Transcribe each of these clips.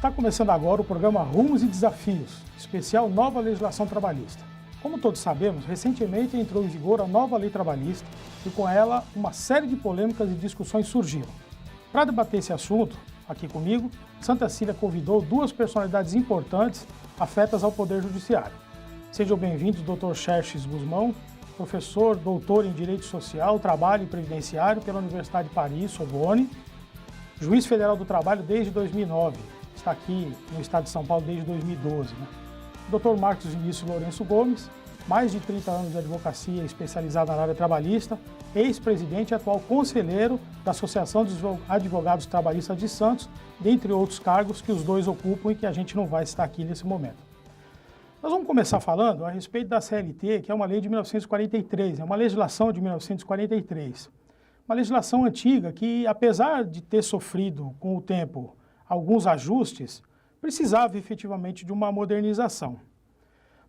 Está começando agora o programa Rumos e Desafios, especial Nova Legislação Trabalhista. Como todos sabemos, recentemente entrou em vigor a nova lei trabalhista e com ela uma série de polêmicas e discussões surgiram. Para debater esse assunto, aqui comigo, Santa Cília convidou duas personalidades importantes afetas ao Poder Judiciário. Sejam bem-vindos, Dr. Xerxes Guzmão, professor, doutor em Direito Social, Trabalho e Previdenciário pela Universidade de Paris, Sorbonne, juiz federal do trabalho desde 2009, está aqui no estado de São Paulo desde 2012. Dr. Marcos Vinícius Lourenço Gomes, mais de 30 anos de advocacia especializada na área trabalhista, ex-presidente e atual conselheiro da Associação dos Advogados Trabalhistas de Santos, dentre outros cargos que os dois ocupam e que a gente não vai estar aqui nesse momento. Nós vamos começar falando a respeito da CLT, que é uma lei de 1943, é uma legislação de 1943. Uma legislação antiga que, apesar de ter sofrido com o tempo alguns ajustes, precisava efetivamente de uma modernização.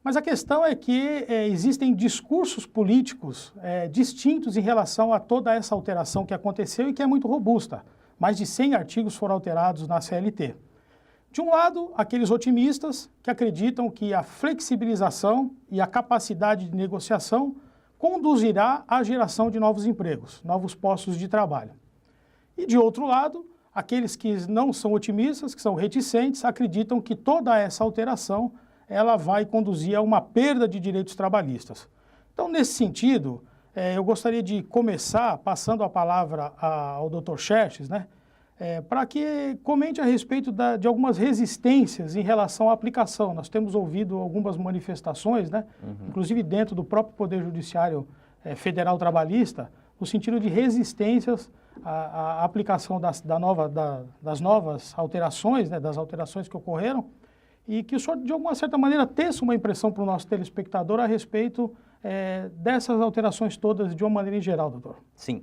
Mas a questão é que existem discursos políticos distintos em relação a toda essa alteração que aconteceu e que é muito robusta. Mais de 100 artigos foram alterados na CLT. De um lado, aqueles otimistas que acreditam que a flexibilização e a capacidade de negociação conduzirá à geração de novos empregos, novos postos de trabalho. E de outro lado, aqueles que não são otimistas, que são reticentes, acreditam que toda essa alteração ela vai conduzir a uma perda de direitos trabalhistas. Então, nesse sentido, eu gostaria de começar passando a palavra ao Dr. Xerxes, para que comente a respeito de algumas resistências em relação à aplicação. Nós temos ouvido algumas manifestações, inclusive dentro do próprio Poder Judiciário Federal Trabalhista, no sentido de resistências à aplicação das novas alterações, das alterações que ocorreram, e que o senhor, de alguma certa maneira, tece uma impressão para o nosso telespectador a respeito dessas alterações todas de uma maneira em geral, doutor. Sim.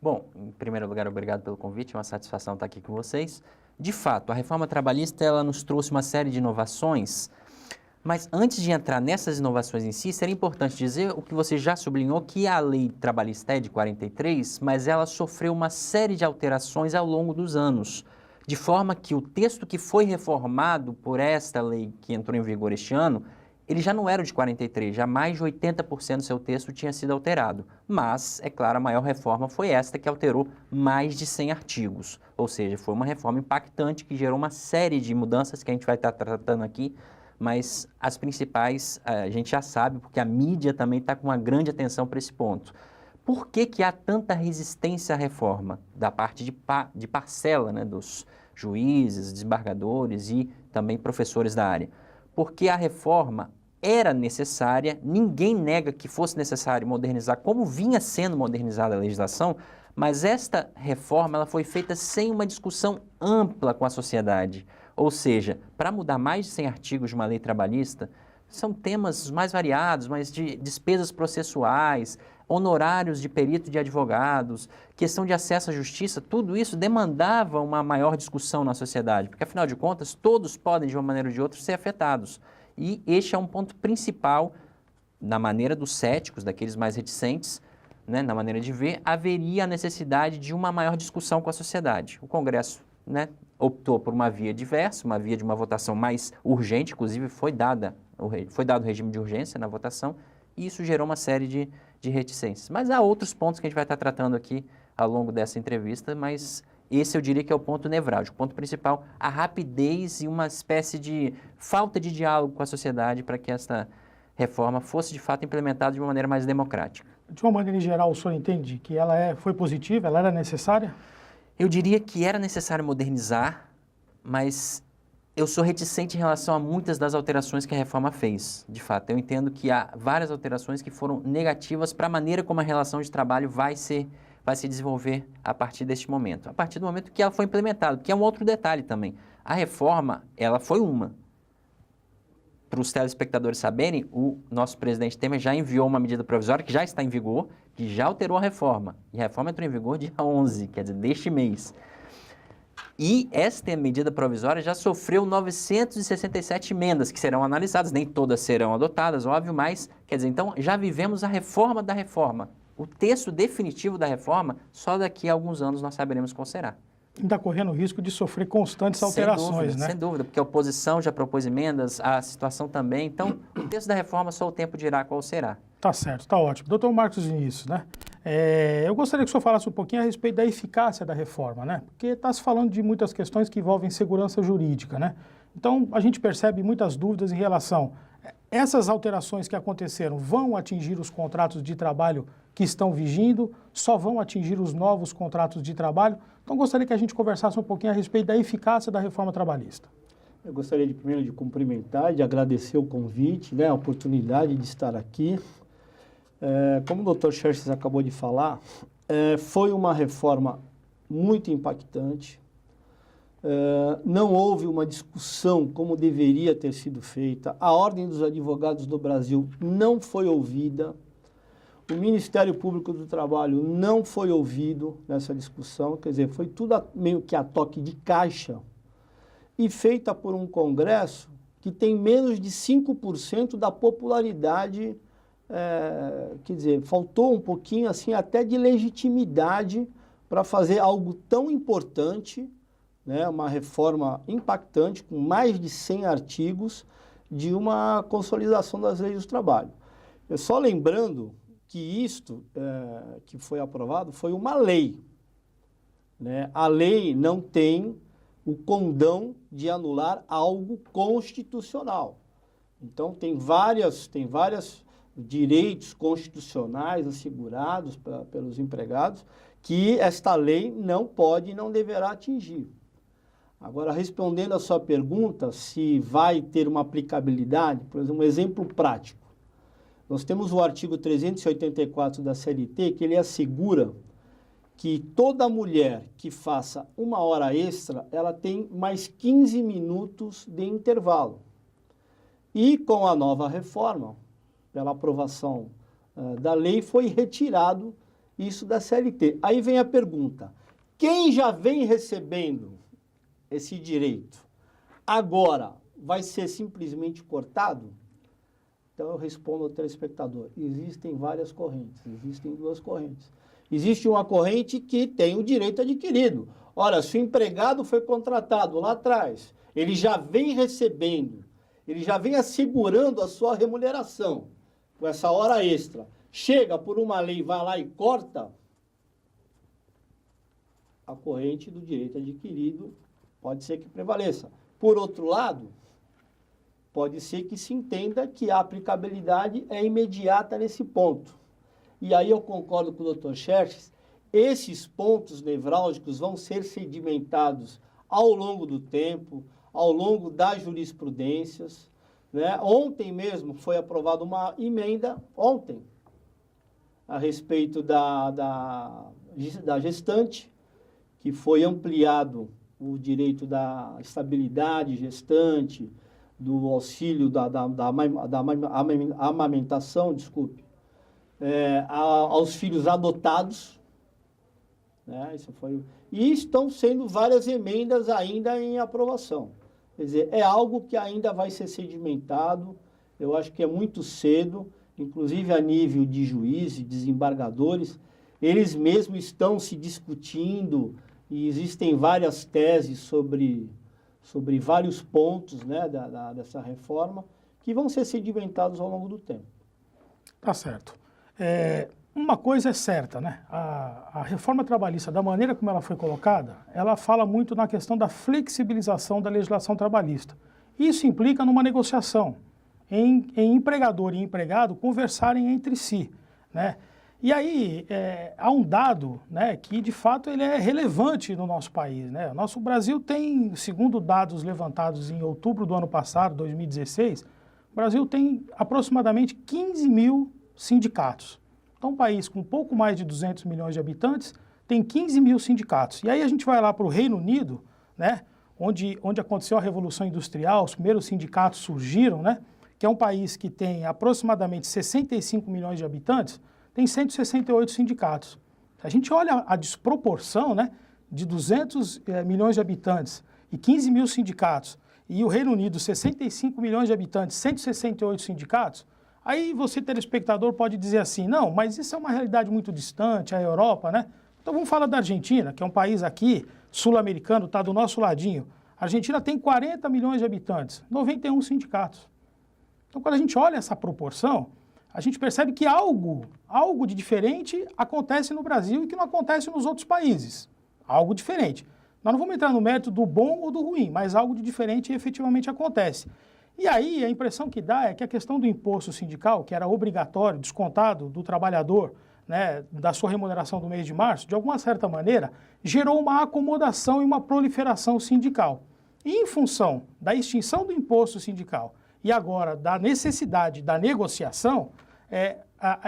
Bom, em primeiro lugar, obrigado pelo convite, é uma satisfação estar aqui com vocês. De fato, a reforma trabalhista ela nos trouxe uma série de inovações, mas antes de entrar nessas inovações em si, seria importante dizer o que você já sublinhou, que a lei trabalhista é de 43, mas ela sofreu uma série de alterações ao longo dos anos, de forma que o texto que foi reformado por esta lei que entrou em vigor este ano, ele já não era o de 43, já mais de 80% do seu texto tinha sido alterado. Mas, é claro, a maior reforma foi esta que alterou mais de 100 artigos. Ou seja, foi uma reforma impactante que gerou uma série de mudanças que a gente vai estar tratando aqui, mas as principais a gente já sabe, porque a mídia também está com uma grande atenção para esse ponto. Por que há tanta resistência à reforma da parte de parcela dos juízes, desembargadores e também professores da área? Porque a reforma era necessária, ninguém nega que fosse necessário modernizar, como vinha sendo modernizada a legislação, mas esta reforma ela foi feita sem uma discussão ampla com a sociedade. Ou seja, para mudar mais de 100 artigos de uma lei trabalhista, são temas mais variados, mas de despesas processuais, honorários de perito de advogados, questão de acesso à justiça, tudo isso demandava uma maior discussão na sociedade, porque afinal de contas todos podem de uma maneira ou de outra ser afetados. E este é um ponto principal, na maneira dos céticos, daqueles mais reticentes, na maneira de ver, haveria a necessidade de uma maior discussão com a sociedade. O Congresso optou por uma via diversa, uma via de uma votação mais urgente, inclusive foi dado o regime de urgência na votação, e isso gerou uma série de reticências. Mas há outros pontos que a gente vai estar tratando aqui ao longo dessa entrevista, mas esse eu diria que é o ponto nevrálgico, o ponto principal, a rapidez e uma espécie de falta de diálogo com a sociedade para que esta reforma fosse de fato implementada de uma maneira mais democrática. De uma maneira em geral, o senhor entende que ela foi positiva, ela era necessária? Eu diria que era necessário modernizar, mas eu sou reticente em relação a muitas das alterações que a reforma fez. De fato, eu entendo que há várias alterações que foram negativas para a maneira como a relação de trabalho vai se desenvolver a partir deste momento. A partir do momento que ela foi implementada, porque é um outro detalhe também. A reforma, ela foi uma. Para os telespectadores saberem, o nosso presidente Temer já enviou uma medida provisória que já está em vigor, que já alterou a reforma. E a reforma entrou em vigor dia 11, quer dizer, deste mês. E esta medida provisória já sofreu 967 emendas que serão analisadas, nem todas serão adotadas, óbvio, mas, quer dizer, então já vivemos a reforma da reforma. O texto definitivo da reforma, só daqui a alguns anos nós saberemos qual será. ainda correndo o risco de sofrer constantes alterações, né? Sem dúvida, porque a oposição já propôs emendas, a situação também. Então, o texto da reforma só o tempo dirá qual será. Tá certo, tá ótimo. Doutor Marcos Vinícius, né? Eu gostaria que o senhor falasse um pouquinho a respeito da eficácia da reforma, né? Porque está se falando de muitas questões que envolvem segurança jurídica, né? Então, a gente percebe muitas dúvidas em relação a essas alterações que aconteceram vão atingir os contratos de trabalho que estão vigindo, só vão atingir os novos contratos de trabalho. Então, gostaria que a gente conversasse um pouquinho a respeito da eficácia da reforma trabalhista. Eu gostaria primeiro de cumprimentar, de agradecer o convite, né, a oportunidade de estar aqui. Como o Dr. Xerxes acabou de falar, foi uma reforma muito impactante. Não houve uma discussão como deveria ter sido feita. A Ordem dos Advogados do Brasil não foi ouvida. O Ministério Público do Trabalho não foi ouvido nessa discussão. Quer dizer, foi tudo meio que a toque de caixa e feita por um Congresso que tem menos de 5% da popularidade. Quer dizer, faltou um pouquinho assim até de legitimidade para fazer algo tão importante, né, uma reforma impactante com mais de 100 artigos de uma consolidação das leis do trabalho. Só lembrando que isto que foi aprovado foi uma lei, né? A lei não tem o condão de anular algo constitucional. Então tem vários direitos constitucionais assegurados pelos empregados que esta lei não pode e não deverá atingir. Agora, respondendo a sua pergunta, se vai ter uma aplicabilidade, por exemplo, um exemplo prático. Nós temos o artigo 384 da CLT, que ele assegura que toda mulher que faça 1 hora extra, ela tem mais 15 minutos de intervalo. E com a nova reforma, pela aprovação da lei, foi retirado isso da CLT. Aí vem a pergunta, quem já vem recebendo esse direito, agora vai ser simplesmente cortado? Então eu respondo ao telespectador, existem várias correntes, existem 2 correntes. Existe uma corrente que tem o direito adquirido. Ora, se o empregado foi contratado lá atrás, ele já vem recebendo, ele já vem assegurando a sua remuneração com essa hora extra. Chega por uma lei, vai lá e corta, a corrente do direito adquirido pode ser que prevaleça. Por outro lado, pode ser que se entenda que a aplicabilidade é imediata nesse ponto. E aí eu concordo com o Dr. Xerxes, esses pontos nevrálgicos vão ser sedimentados ao longo do tempo, ao longo das jurisprudências, né? Ontem mesmo foi aprovada uma emenda, a respeito da gestante, que foi ampliado o direito da estabilidade gestante, do auxílio da amamentação, aos filhos adotados, né? E estão sendo várias emendas ainda em aprovação. Quer dizer, é algo que ainda vai ser sedimentado, eu acho que é muito cedo, inclusive a nível de juízes, desembargadores, eles mesmos estão se discutindo e existem várias teses sobre vários pontos, né, dessa reforma que vão ser sedimentados ao longo do tempo. Tá certo. Uma coisa é certa, né? A reforma trabalhista, da maneira como ela foi colocada, ela fala muito na questão da flexibilização da legislação trabalhista. Isso implica numa negociação, em empregador e empregado conversarem entre si, né? E aí, há um dado, né, que de fato ele é relevante no nosso país, né? O nosso Brasil tem, segundo dados levantados em outubro do ano passado, 2016, o Brasil tem aproximadamente 15 mil sindicatos. Então, um país com pouco mais de 200 milhões de habitantes tem 15 mil sindicatos. E aí a gente vai lá para o Reino Unido, né, onde aconteceu a Revolução Industrial, os primeiros sindicatos surgiram, né, que é um país que tem aproximadamente 65 milhões de habitantes, tem 168 sindicatos. A gente olha a desproporção, né, de 200 milhões de habitantes e 15 mil sindicatos, e o Reino Unido, 65 milhões de habitantes, 168 sindicatos, aí você, telespectador, pode dizer assim, não, mas isso é uma realidade muito distante, a Europa, né? Então vamos falar da Argentina, que é um país aqui sul-americano, está do nosso ladinho. A Argentina tem 40 milhões de habitantes, 91 sindicatos. Então, quando a gente olha essa proporção, a gente percebe que algo de diferente acontece no Brasil e que não acontece nos outros países. Algo diferente. Nós não vamos entrar no mérito do bom ou do ruim, mas algo de diferente efetivamente acontece. E aí, a impressão que dá é que a questão do imposto sindical, que era obrigatório, descontado do trabalhador, né, da sua remuneração do mês de março, de alguma certa maneira, gerou uma acomodação e uma proliferação sindical. E em função da extinção do imposto sindical e agora da necessidade da negociação,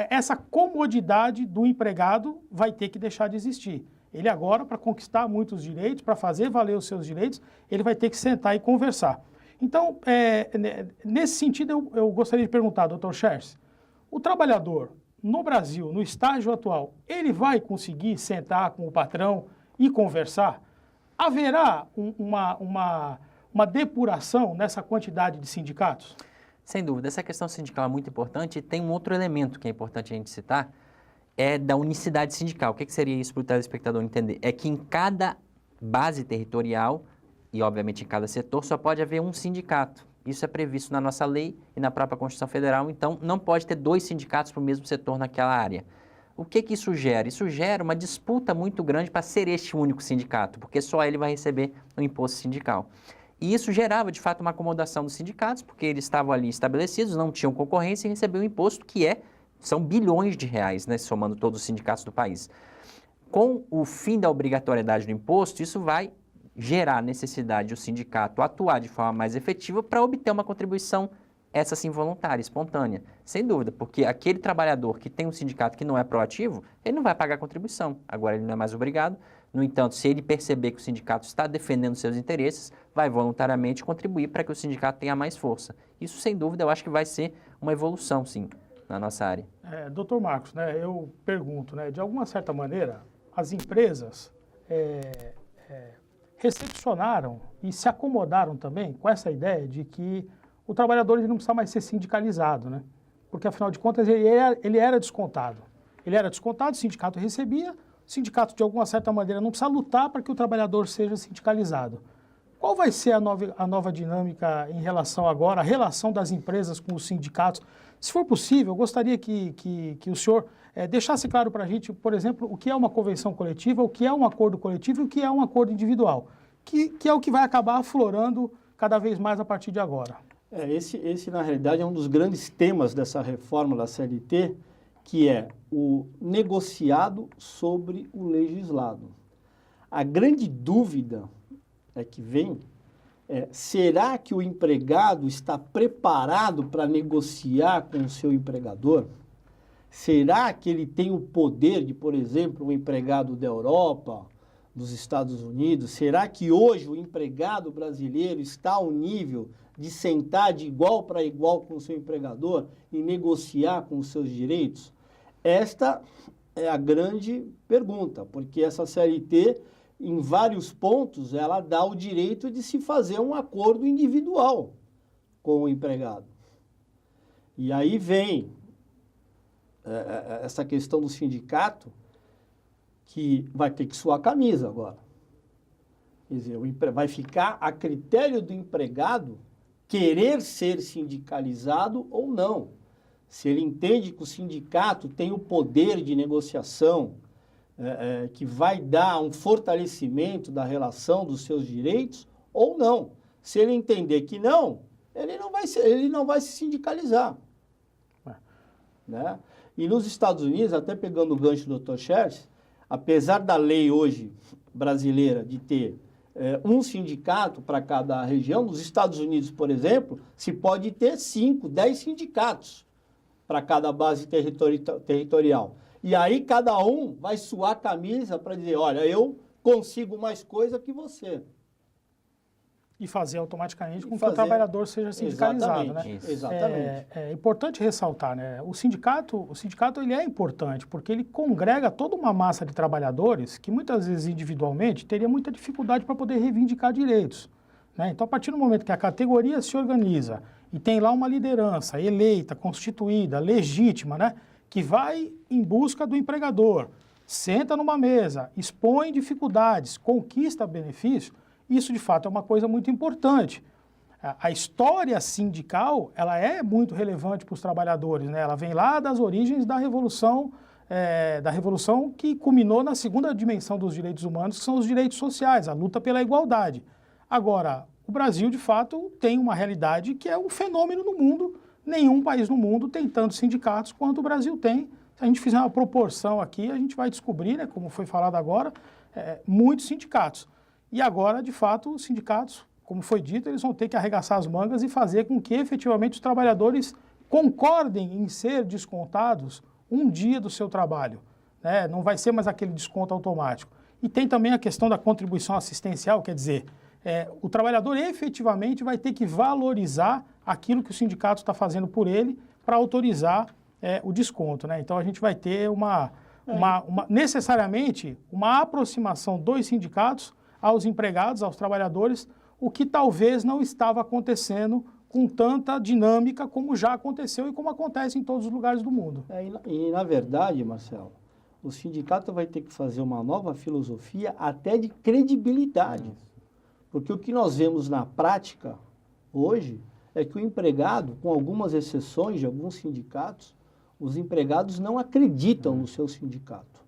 essa comodidade do empregado vai ter que deixar de existir. Ele agora, para conquistar muitos direitos, para fazer valer os seus direitos, ele vai ter que sentar e conversar. Então, nesse sentido, eu gostaria de perguntar, doutor Schertz, o trabalhador no Brasil, no estágio atual, ele vai conseguir sentar com o patrão e conversar? Haverá uma depuração nessa quantidade de sindicatos? Sem dúvida, essa questão sindical é muito importante e tem um outro elemento que é importante a gente citar, é da unicidade sindical. O que seria isso para o telespectador entender? É que em cada base territorial e, obviamente, em cada setor, só pode haver um sindicato. Isso é previsto na nossa lei e na própria Constituição Federal, então não pode ter 2 sindicatos para o mesmo setor naquela área. O que isso gera? Isso gera uma disputa muito grande para ser este único sindicato, porque só ele vai receber o imposto sindical. E isso gerava, de fato, uma acomodação dos sindicatos, porque eles estavam ali estabelecidos, não tinham concorrência e recebiam um imposto que são bilhões de reais, né, somando todos os sindicatos do país. Com o fim da obrigatoriedade do imposto, isso vai gerar necessidade do sindicato atuar de forma mais efetiva para obter uma contribuição, essa sim voluntária, espontânea. Sem dúvida, porque aquele trabalhador que tem um sindicato que não é proativo, ele não vai pagar contribuição. Agora ele não é mais obrigado. No entanto, se ele perceber que o sindicato está defendendo seus interesses, vai voluntariamente contribuir para que o sindicato tenha mais força. Isso, sem dúvida, eu acho que vai ser uma evolução, sim, na nossa área. Doutor Marcos, né, eu pergunto, né, de alguma certa maneira, as empresas recepcionaram e se acomodaram também com essa ideia de que o trabalhador ele não precisa mais ser sindicalizado, né? Porque, afinal de contas, ele era descontado. Ele era descontado, o sindicato recebia, o sindicato, de alguma certa maneira, não precisa lutar para que o trabalhador seja sindicalizado. Qual vai ser a nova dinâmica em relação agora, a relação das empresas com os sindicatos? Se for possível, eu gostaria que o senhor deixasse claro para a gente, por exemplo, o que é uma convenção coletiva, o que é um acordo coletivo e o que é um acordo individual, que é o que vai acabar aflorando cada vez mais a partir de agora. Esse, na realidade, é um dos grandes temas dessa reforma da CLT, que é o negociado sobre o legislado. A grande dúvida que vem será que o empregado está preparado para negociar com o seu empregador? Será que ele tem o poder de, por exemplo, um empregado da Europa, dos Estados Unidos? Será que hoje o empregado brasileiro está ao nível de sentar de igual para igual com o seu empregador e negociar com os seus direitos? Esta é a grande pergunta, porque essa CLT, em vários pontos, ela dá o direito de se fazer um acordo individual com o empregado. E aí vem essa questão do sindicato, que vai ter que suar a camisa agora. Quer dizer, vai ficar a critério do empregado querer ser sindicalizado ou não. Se ele entende que o sindicato tem o poder de negociação, que vai dar um fortalecimento da relação dos seus direitos ou não. Se ele entender que não, ele não vai se sindicalizar. Né? E nos Estados Unidos, até pegando o gancho do Dr. Schertz, apesar da lei hoje brasileira de ter um sindicato para cada região, nos Estados Unidos, por exemplo, se pode ter 5, 10 sindicatos para cada base territorial. E aí cada um vai suar a camisa para dizer, olha, eu consigo mais coisa que você. E fazer automaticamente com que o trabalhador seja sindicalizado, exatamente, né? Exatamente. É importante ressaltar, né? O sindicato ele é importante porque ele congrega toda uma massa de trabalhadores que muitas vezes individualmente teria muita dificuldade para poder reivindicar direitos, né? Então, a partir do momento que a categoria se organiza e tem lá uma liderança eleita, constituída, legítima, né? Que vai em busca do empregador, senta numa mesa, expõe dificuldades, conquista benefício, isso de fato é uma coisa muito importante. A história sindical, ela é muito relevante para os trabalhadores, né? Ela vem lá das origens da revolução que culminou na segunda dimensão dos direitos humanos, que são os direitos sociais, a luta pela igualdade. Agora, o Brasil, de fato, tem uma realidade que é um fenômeno no mundo. Nenhum país no mundo tem tantos sindicatos quanto o Brasil tem. Se a gente fizer uma proporção aqui, a gente vai descobrir, né, como foi falado agora, muitos sindicatos. E agora, de fato, os sindicatos, como foi dito, eles vão ter que arregaçar as mangas e fazer com que, efetivamente, os trabalhadores concordem em ser descontados um dia do seu trabalho, né? Não vai ser mais aquele desconto automático. E tem também a questão da contribuição assistencial, quer dizer, o trabalhador efetivamente vai ter que valorizar aquilo que o sindicato está fazendo por ele para autorizar o desconto, né? Então a gente vai ter necessariamente uma aproximação dos sindicatos aos empregados, aos trabalhadores, o que talvez não estava acontecendo com tanta dinâmica como já aconteceu e como acontece em todos os lugares do mundo. E na verdade, Marcelo, o sindicato vai ter que fazer uma nova filosofia até de credibilidade. Porque o que nós vemos na prática hoje é que o empregado, com algumas exceções de alguns sindicatos, os empregados não acreditam no seu sindicato.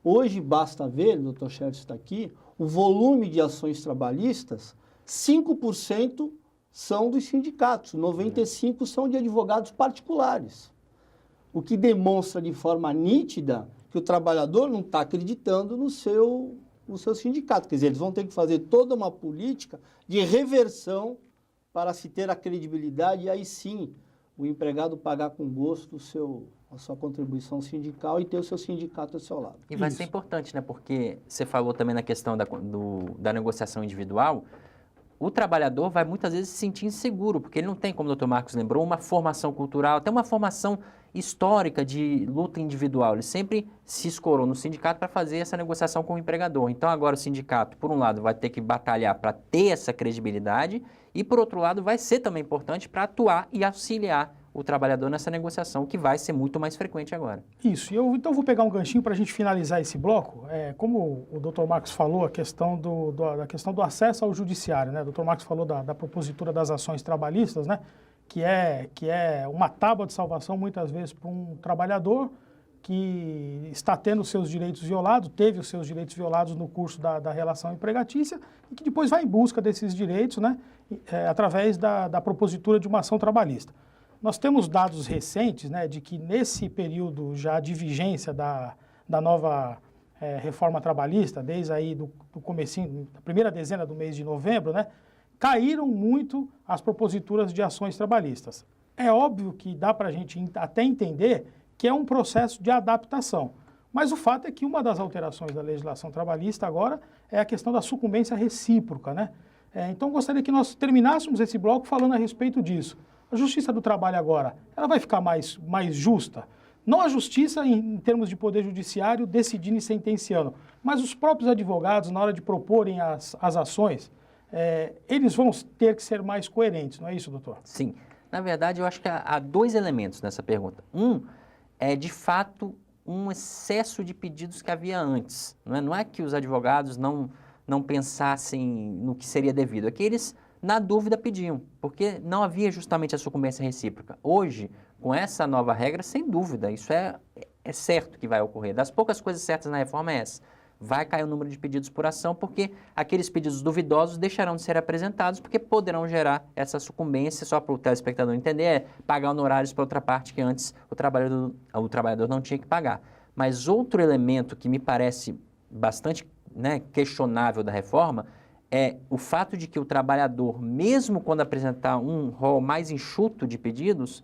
Hoje basta ver, o doutor Xerxes está aqui, o volume de ações trabalhistas, 5% são dos sindicatos, 95% são de advogados particulares. O que demonstra de forma nítida que o trabalhador não está acreditando no seu sindicato. Quer dizer, eles vão ter que fazer toda uma política de reversão para se ter a credibilidade e aí sim o empregado pagar com gosto a sua contribuição sindical e ter o seu sindicato ao seu lado. E vai ser importante, né? Porque você falou também na questão da negociação individual. O trabalhador vai muitas vezes se sentir inseguro, porque ele não tem, como o Dr. Marcos lembrou, uma formação cultural, até uma formação histórica de luta individual. Ele sempre se escorou no sindicato para fazer essa negociação com o empregador. Então agora o sindicato, por um lado, vai ter que batalhar para ter essa credibilidade e, por outro lado, vai ser também importante para atuar e auxiliar o trabalhador nessa negociação, que vai ser muito mais frequente agora. Isso. Então eu vou pegar um ganchinho para a gente finalizar esse bloco. Como o Dr. Marcos falou, a questão da questão do acesso ao judiciário, né? O Dr. Marcos falou da propositura das ações trabalhistas, né? Que é uma tábua de salvação, muitas vezes, para um trabalhador que está tendo seus direitos violados, teve os seus direitos violados no curso da relação empregatícia e que depois vai em busca desses direitos, né? Através da propositura de uma ação trabalhista. Nós temos dados recentes, né, de que nesse período já de vigência da nova reforma trabalhista, desde aí do comecinho, da primeira dezena do mês de novembro, né, caíram muito as proposituras de ações trabalhistas. É óbvio que dá para a gente até entender que é um processo de adaptação, mas o fato é que uma das alterações da legislação trabalhista agora é a questão da sucumbência recíproca, né? Então gostaria que nós terminássemos esse bloco falando a respeito disso. A Justiça do Trabalho agora, ela vai ficar mais justa? Não a Justiça em termos de poder judiciário decidindo e sentenciando, mas os próprios advogados, na hora de proporem as ações, eles vão ter que ser mais coerentes, não é isso, doutor? Sim. Na verdade, eu acho que há dois elementos nessa pergunta. Um é, de fato, um excesso de pedidos que havia antes. Não é que os advogados não pensassem no que seria devido, é que eles, na dúvida, pediam, porque não havia justamente a sucumbência recíproca. Hoje, com essa nova regra, sem dúvida, isso é certo que vai ocorrer. Das poucas coisas certas na reforma é essa. Vai cair o número de pedidos por ação, porque aqueles pedidos duvidosos deixarão de ser apresentados, porque poderão gerar essa sucumbência, só para o telespectador entender, pagar honorários para outra parte que antes o trabalhador não tinha que pagar. Mas outro elemento que me parece bastante questionável da reforma é o fato de que o trabalhador, mesmo quando apresentar um rol mais enxuto de pedidos,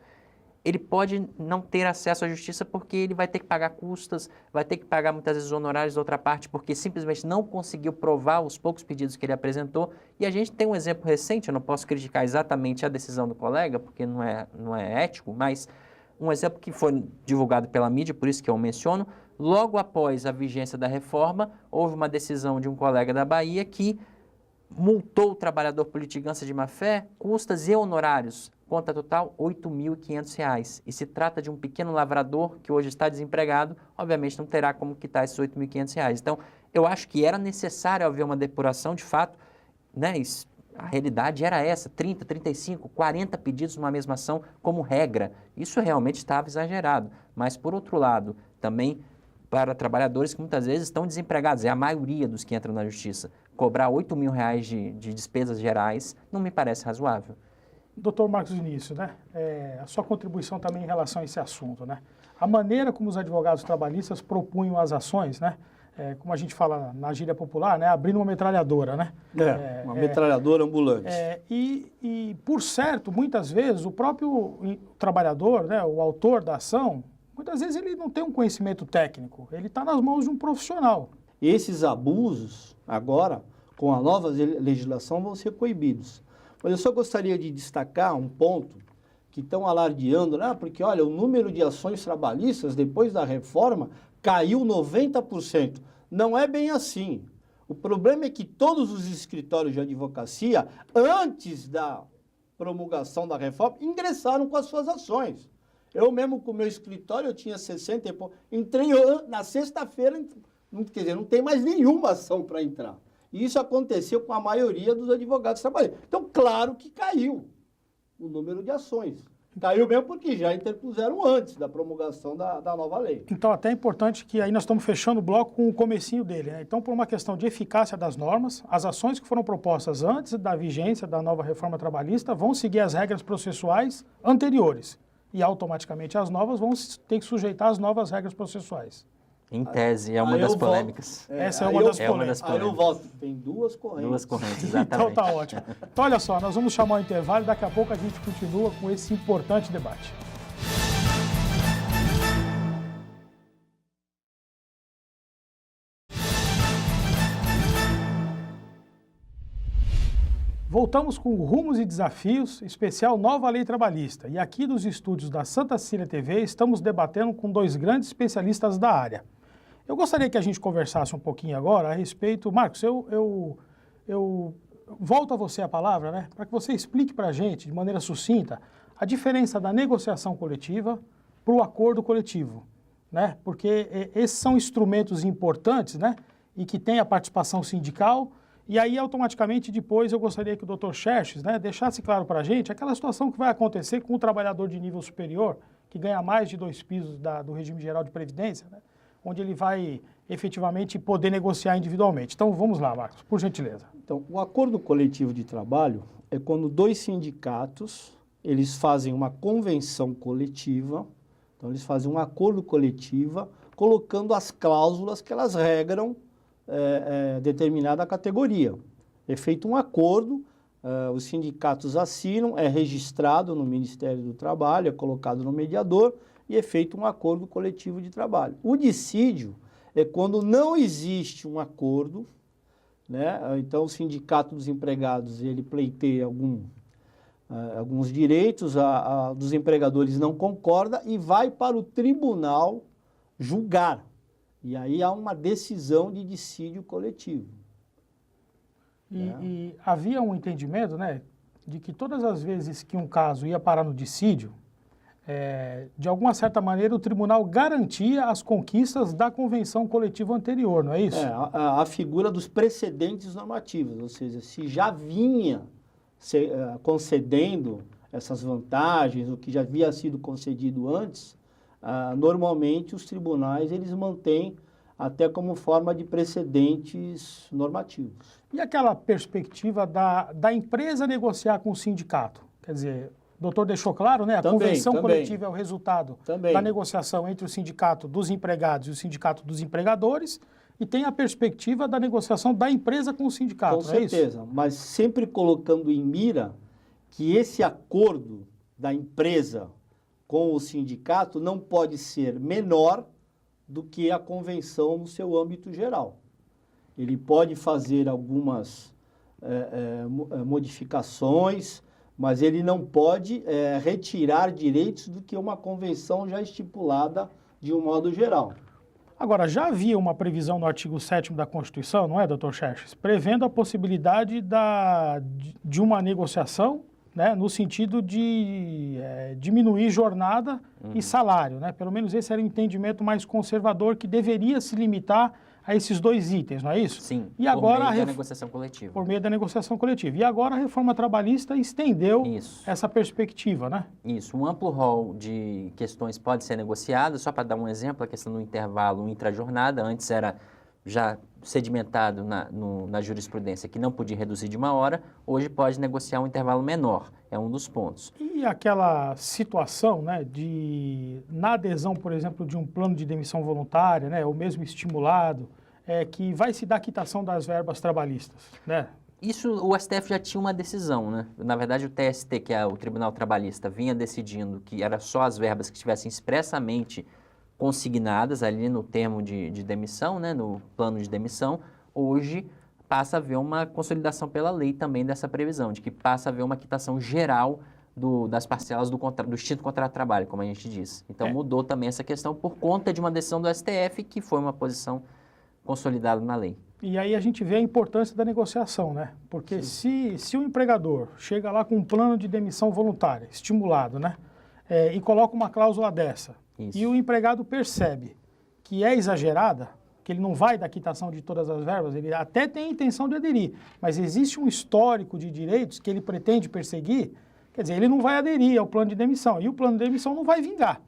ele pode não ter acesso à justiça porque ele vai ter que pagar custas, vai ter que pagar muitas vezes honorários da outra parte porque simplesmente não conseguiu provar os poucos pedidos que ele apresentou. E a gente tem um exemplo recente, eu não posso criticar exatamente a decisão do colega, porque não é ético, mas um exemplo que foi divulgado pela mídia, por isso que eu menciono. Logo após a vigência da reforma, houve uma decisão de um colega da Bahia que multou o trabalhador por litigância de má-fé, custas e honorários, conta total R$ 8.500. E se trata de um pequeno lavrador que hoje está desempregado, obviamente não terá como quitar esses R$ 8.500. Então, eu acho que era necessário haver uma depuração, de fato, né? A realidade era essa, 30, 35, 40 pedidos numa mesma ação como regra. Isso realmente estava exagerado. Mas, por outro lado, também para trabalhadores que muitas vezes estão desempregados, é a maioria dos que entram na justiça. Cobrar R$ 8.000 de despesas gerais não me parece razoável. Doutor Marcos Vinícius, né? A sua contribuição também em relação a esse assunto, né? A maneira como os advogados trabalhistas propunham as ações, né? Como a gente fala na gíria popular, né? Abrindo uma metralhadora, né? Uma metralhadora ambulante. E, por certo, muitas vezes, o próprio trabalhador, né? O autor da ação, muitas vezes ele não tem um conhecimento técnico, ele está nas mãos de um profissional. Esses abusos, agora, com a nova legislação, vão ser coibidos. Mas eu só gostaria de destacar um ponto que estão alardeando, né? Porque, olha, o número de ações trabalhistas, depois da reforma, caiu 90%. Não é bem assim. O problema é que todos os escritórios de advocacia, antes da promulgação da reforma, ingressaram com as suas ações. Eu mesmo com o meu escritório, eu tinha 60 e pouco. Entrei na sexta-feira, quer dizer, não tem mais nenhuma ação para entrar. E isso aconteceu com a maioria dos advogados trabalhistas. Então, claro que caiu o número de ações. Caiu mesmo porque já interpuseram antes da promulgação da nova lei. Então, até é importante que aí nós estamos fechando o bloco com o comecinho dele, né? Então, por uma questão de eficácia das normas, as ações que foram propostas antes da vigência da nova reforma trabalhista vão seguir as regras processuais anteriores. E, automaticamente, as novas vão ter que sujeitar as novas regras processuais. Em tese, é uma das polêmicas. Essa é uma das polêmicas. Aí eu volto. Tem duas correntes. Duas correntes, exatamente. Então tá ótimo. Então olha só, nós vamos chamar o intervalo e daqui a pouco a gente continua com esse importante debate. Voltamos com Rumos e Desafios, especial Nova Lei Trabalhista. E aqui dos estúdios da Santa Cecília TV estamos debatendo com dois grandes especialistas da área. Eu gostaria que a gente conversasse um pouquinho agora a respeito... Marcos, eu volto a você a palavra, né? Para que você explique para a gente, de maneira sucinta, a diferença da negociação coletiva para o acordo coletivo, né? Porque esses são instrumentos importantes, né? E que têm a participação sindical. E aí, automaticamente, depois eu gostaria que o Dr. Xerxes, né, deixasse claro para a gente aquela situação que vai acontecer com o trabalhador de nível superior, que ganha mais de 2 pisos do regime geral de previdência, né? Onde ele vai efetivamente poder negociar individualmente. Então, vamos lá, Marcos, por gentileza. Então, o acordo coletivo de trabalho é quando dois sindicatos, eles fazem uma convenção coletiva, então eles fazem um acordo coletivo, colocando as cláusulas que elas regram determinada categoria. É feito um acordo, os sindicatos assinam, é registrado no Ministério do Trabalho, é colocado no mediador, e é feito um acordo coletivo de trabalho. O dissídio é quando não existe um acordo, né? Então o sindicato dos empregados ele pleiteia alguns direitos, dos empregadores não concorda e vai para o tribunal julgar. E aí há uma decisão de dissídio coletivo. E havia um entendimento, né, de que todas as vezes que um caso ia parar no dissídio, de alguma certa maneira, o tribunal garantia as conquistas da convenção coletiva anterior, não é isso? A figura dos precedentes normativos, ou seja, se já vinha concedendo essas vantagens, o que já havia sido concedido antes, normalmente os tribunais eles mantêm até como forma de precedentes normativos. E aquela perspectiva da empresa negociar com o sindicato? Quer dizer... O doutor deixou claro, né? A convenção coletiva é o resultado da negociação entre o sindicato dos empregados e o sindicato dos empregadores e tem a perspectiva da negociação da empresa com o sindicato, com certeza, mas sempre colocando em mira que esse acordo da empresa com o sindicato não pode ser menor do que a convenção no seu âmbito geral. Ele pode fazer algumas modificações, mas ele não pode retirar direitos do que uma convenção já estipulada de um modo geral. Agora, já havia uma previsão no artigo 7º da Constituição, não é, doutor Xerxes, prevendo a possibilidade de uma negociação né, no sentido de diminuir jornada e salário, né? Pelo menos esse era o entendimento mais conservador que deveria se limitar a esses dois itens, não é isso? Sim, e agora por meio da negociação coletiva. Por meio da negociação coletiva. E agora a reforma trabalhista estendeu essa perspectiva, né? Isso, um amplo rol de questões pode ser negociado, só para dar um exemplo, a questão do intervalo intrajornada, antes era já sedimentado na jurisprudência que não podia reduzir de 1 hora, hoje pode negociar um intervalo menor, é um dos pontos. E aquela situação, né, na adesão, por exemplo, de um plano de demissão voluntária, né, ou mesmo estimulado, que vai se dar quitação das verbas trabalhistas, né? Isso, o STF já tinha uma decisão, né? Na verdade, o TST, que é o Tribunal Trabalhista, vinha decidindo que era só as verbas que estivessem expressamente consignadas ali no termo de demissão, né, no plano de demissão. Hoje passa a haver uma consolidação pela lei também dessa previsão, de que passa a haver uma quitação geral das parcelas do extinto contrato de trabalho, como a gente disse. Então mudou também essa questão por conta de uma decisão do STF, que foi uma posição consolidada na lei. E aí a gente vê a importância da negociação, né? Porque se o empregador chega lá com um plano de demissão voluntária, estimulado, né, e coloca uma cláusula dessa, e o empregado percebe que é exagerada, que ele não vai dar quitação de todas as verbas, ele até tem a intenção de aderir, mas existe um histórico de direitos que ele pretende perseguir, quer dizer, ele não vai aderir ao plano de demissão, e o plano de demissão não vai vingar.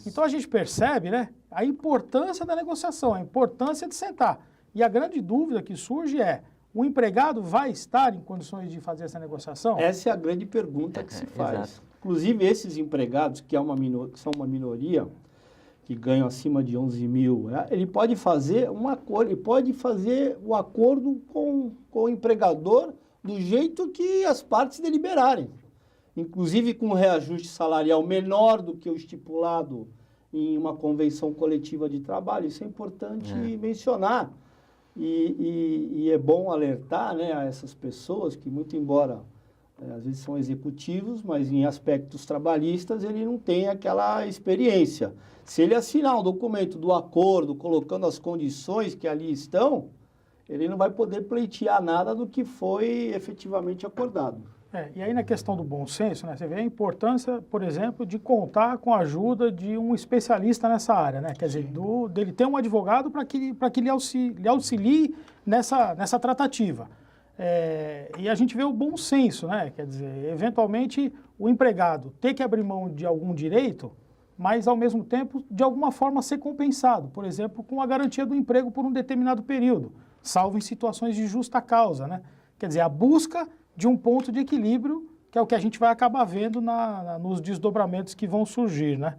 Então a gente percebe, né, a importância da negociação, a importância de sentar. E a grande dúvida que surge é, o empregado vai estar em condições de fazer essa negociação? Essa é a grande pergunta que se faz. Exato. Inclusive, esses empregados, que são uma minoria, que ganham acima de 11 mil, ele pode fazer um acordo, com o empregador do jeito que as partes deliberarem. Inclusive com um reajuste salarial menor do que o estipulado em uma convenção coletiva de trabalho. Isso é importante mencionar. E é bom alertar, né, a essas pessoas que, muito embora às vezes são executivos, mas em aspectos trabalhistas ele não tem aquela experiência. Se ele assinar um documento do acordo, colocando as condições que ali estão, ele não vai poder pleitear nada do que foi efetivamente acordado. E aí na questão do bom senso, né, você vê a importância, por exemplo, de contar com a ajuda de um especialista nessa área, né? Quer dizer, dele ter um advogado para que lhe auxilie nessa tratativa. E a gente vê o bom senso, né? Quer dizer, eventualmente o empregado ter que abrir mão de algum direito, mas ao mesmo tempo, de alguma forma, ser compensado, por exemplo, com a garantia do emprego por um determinado período, salvo em situações de justa causa, né? Quer dizer, a busca de um ponto de equilíbrio, que é o que a gente vai acabar vendo nos desdobramentos que vão surgir, né?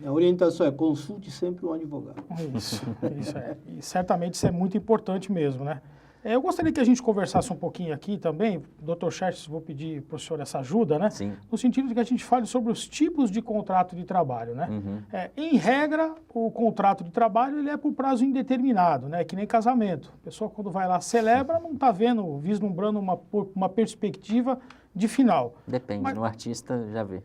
A orientação é consulte sempre um advogado. Isso é. E certamente isso é muito importante mesmo, né? Eu gostaria que a gente conversasse um pouquinho aqui também, Dr. Xerxes, vou pedir para o senhor essa ajuda, né? Sim. No sentido de que a gente fale sobre os tipos de contrato de trabalho, né? Em regra, o contrato de trabalho ele é por prazo indeterminado, né? Que nem casamento. A pessoa quando vai lá celebra, não está vislumbrando uma perspectiva de final. Depende, no artista já vê.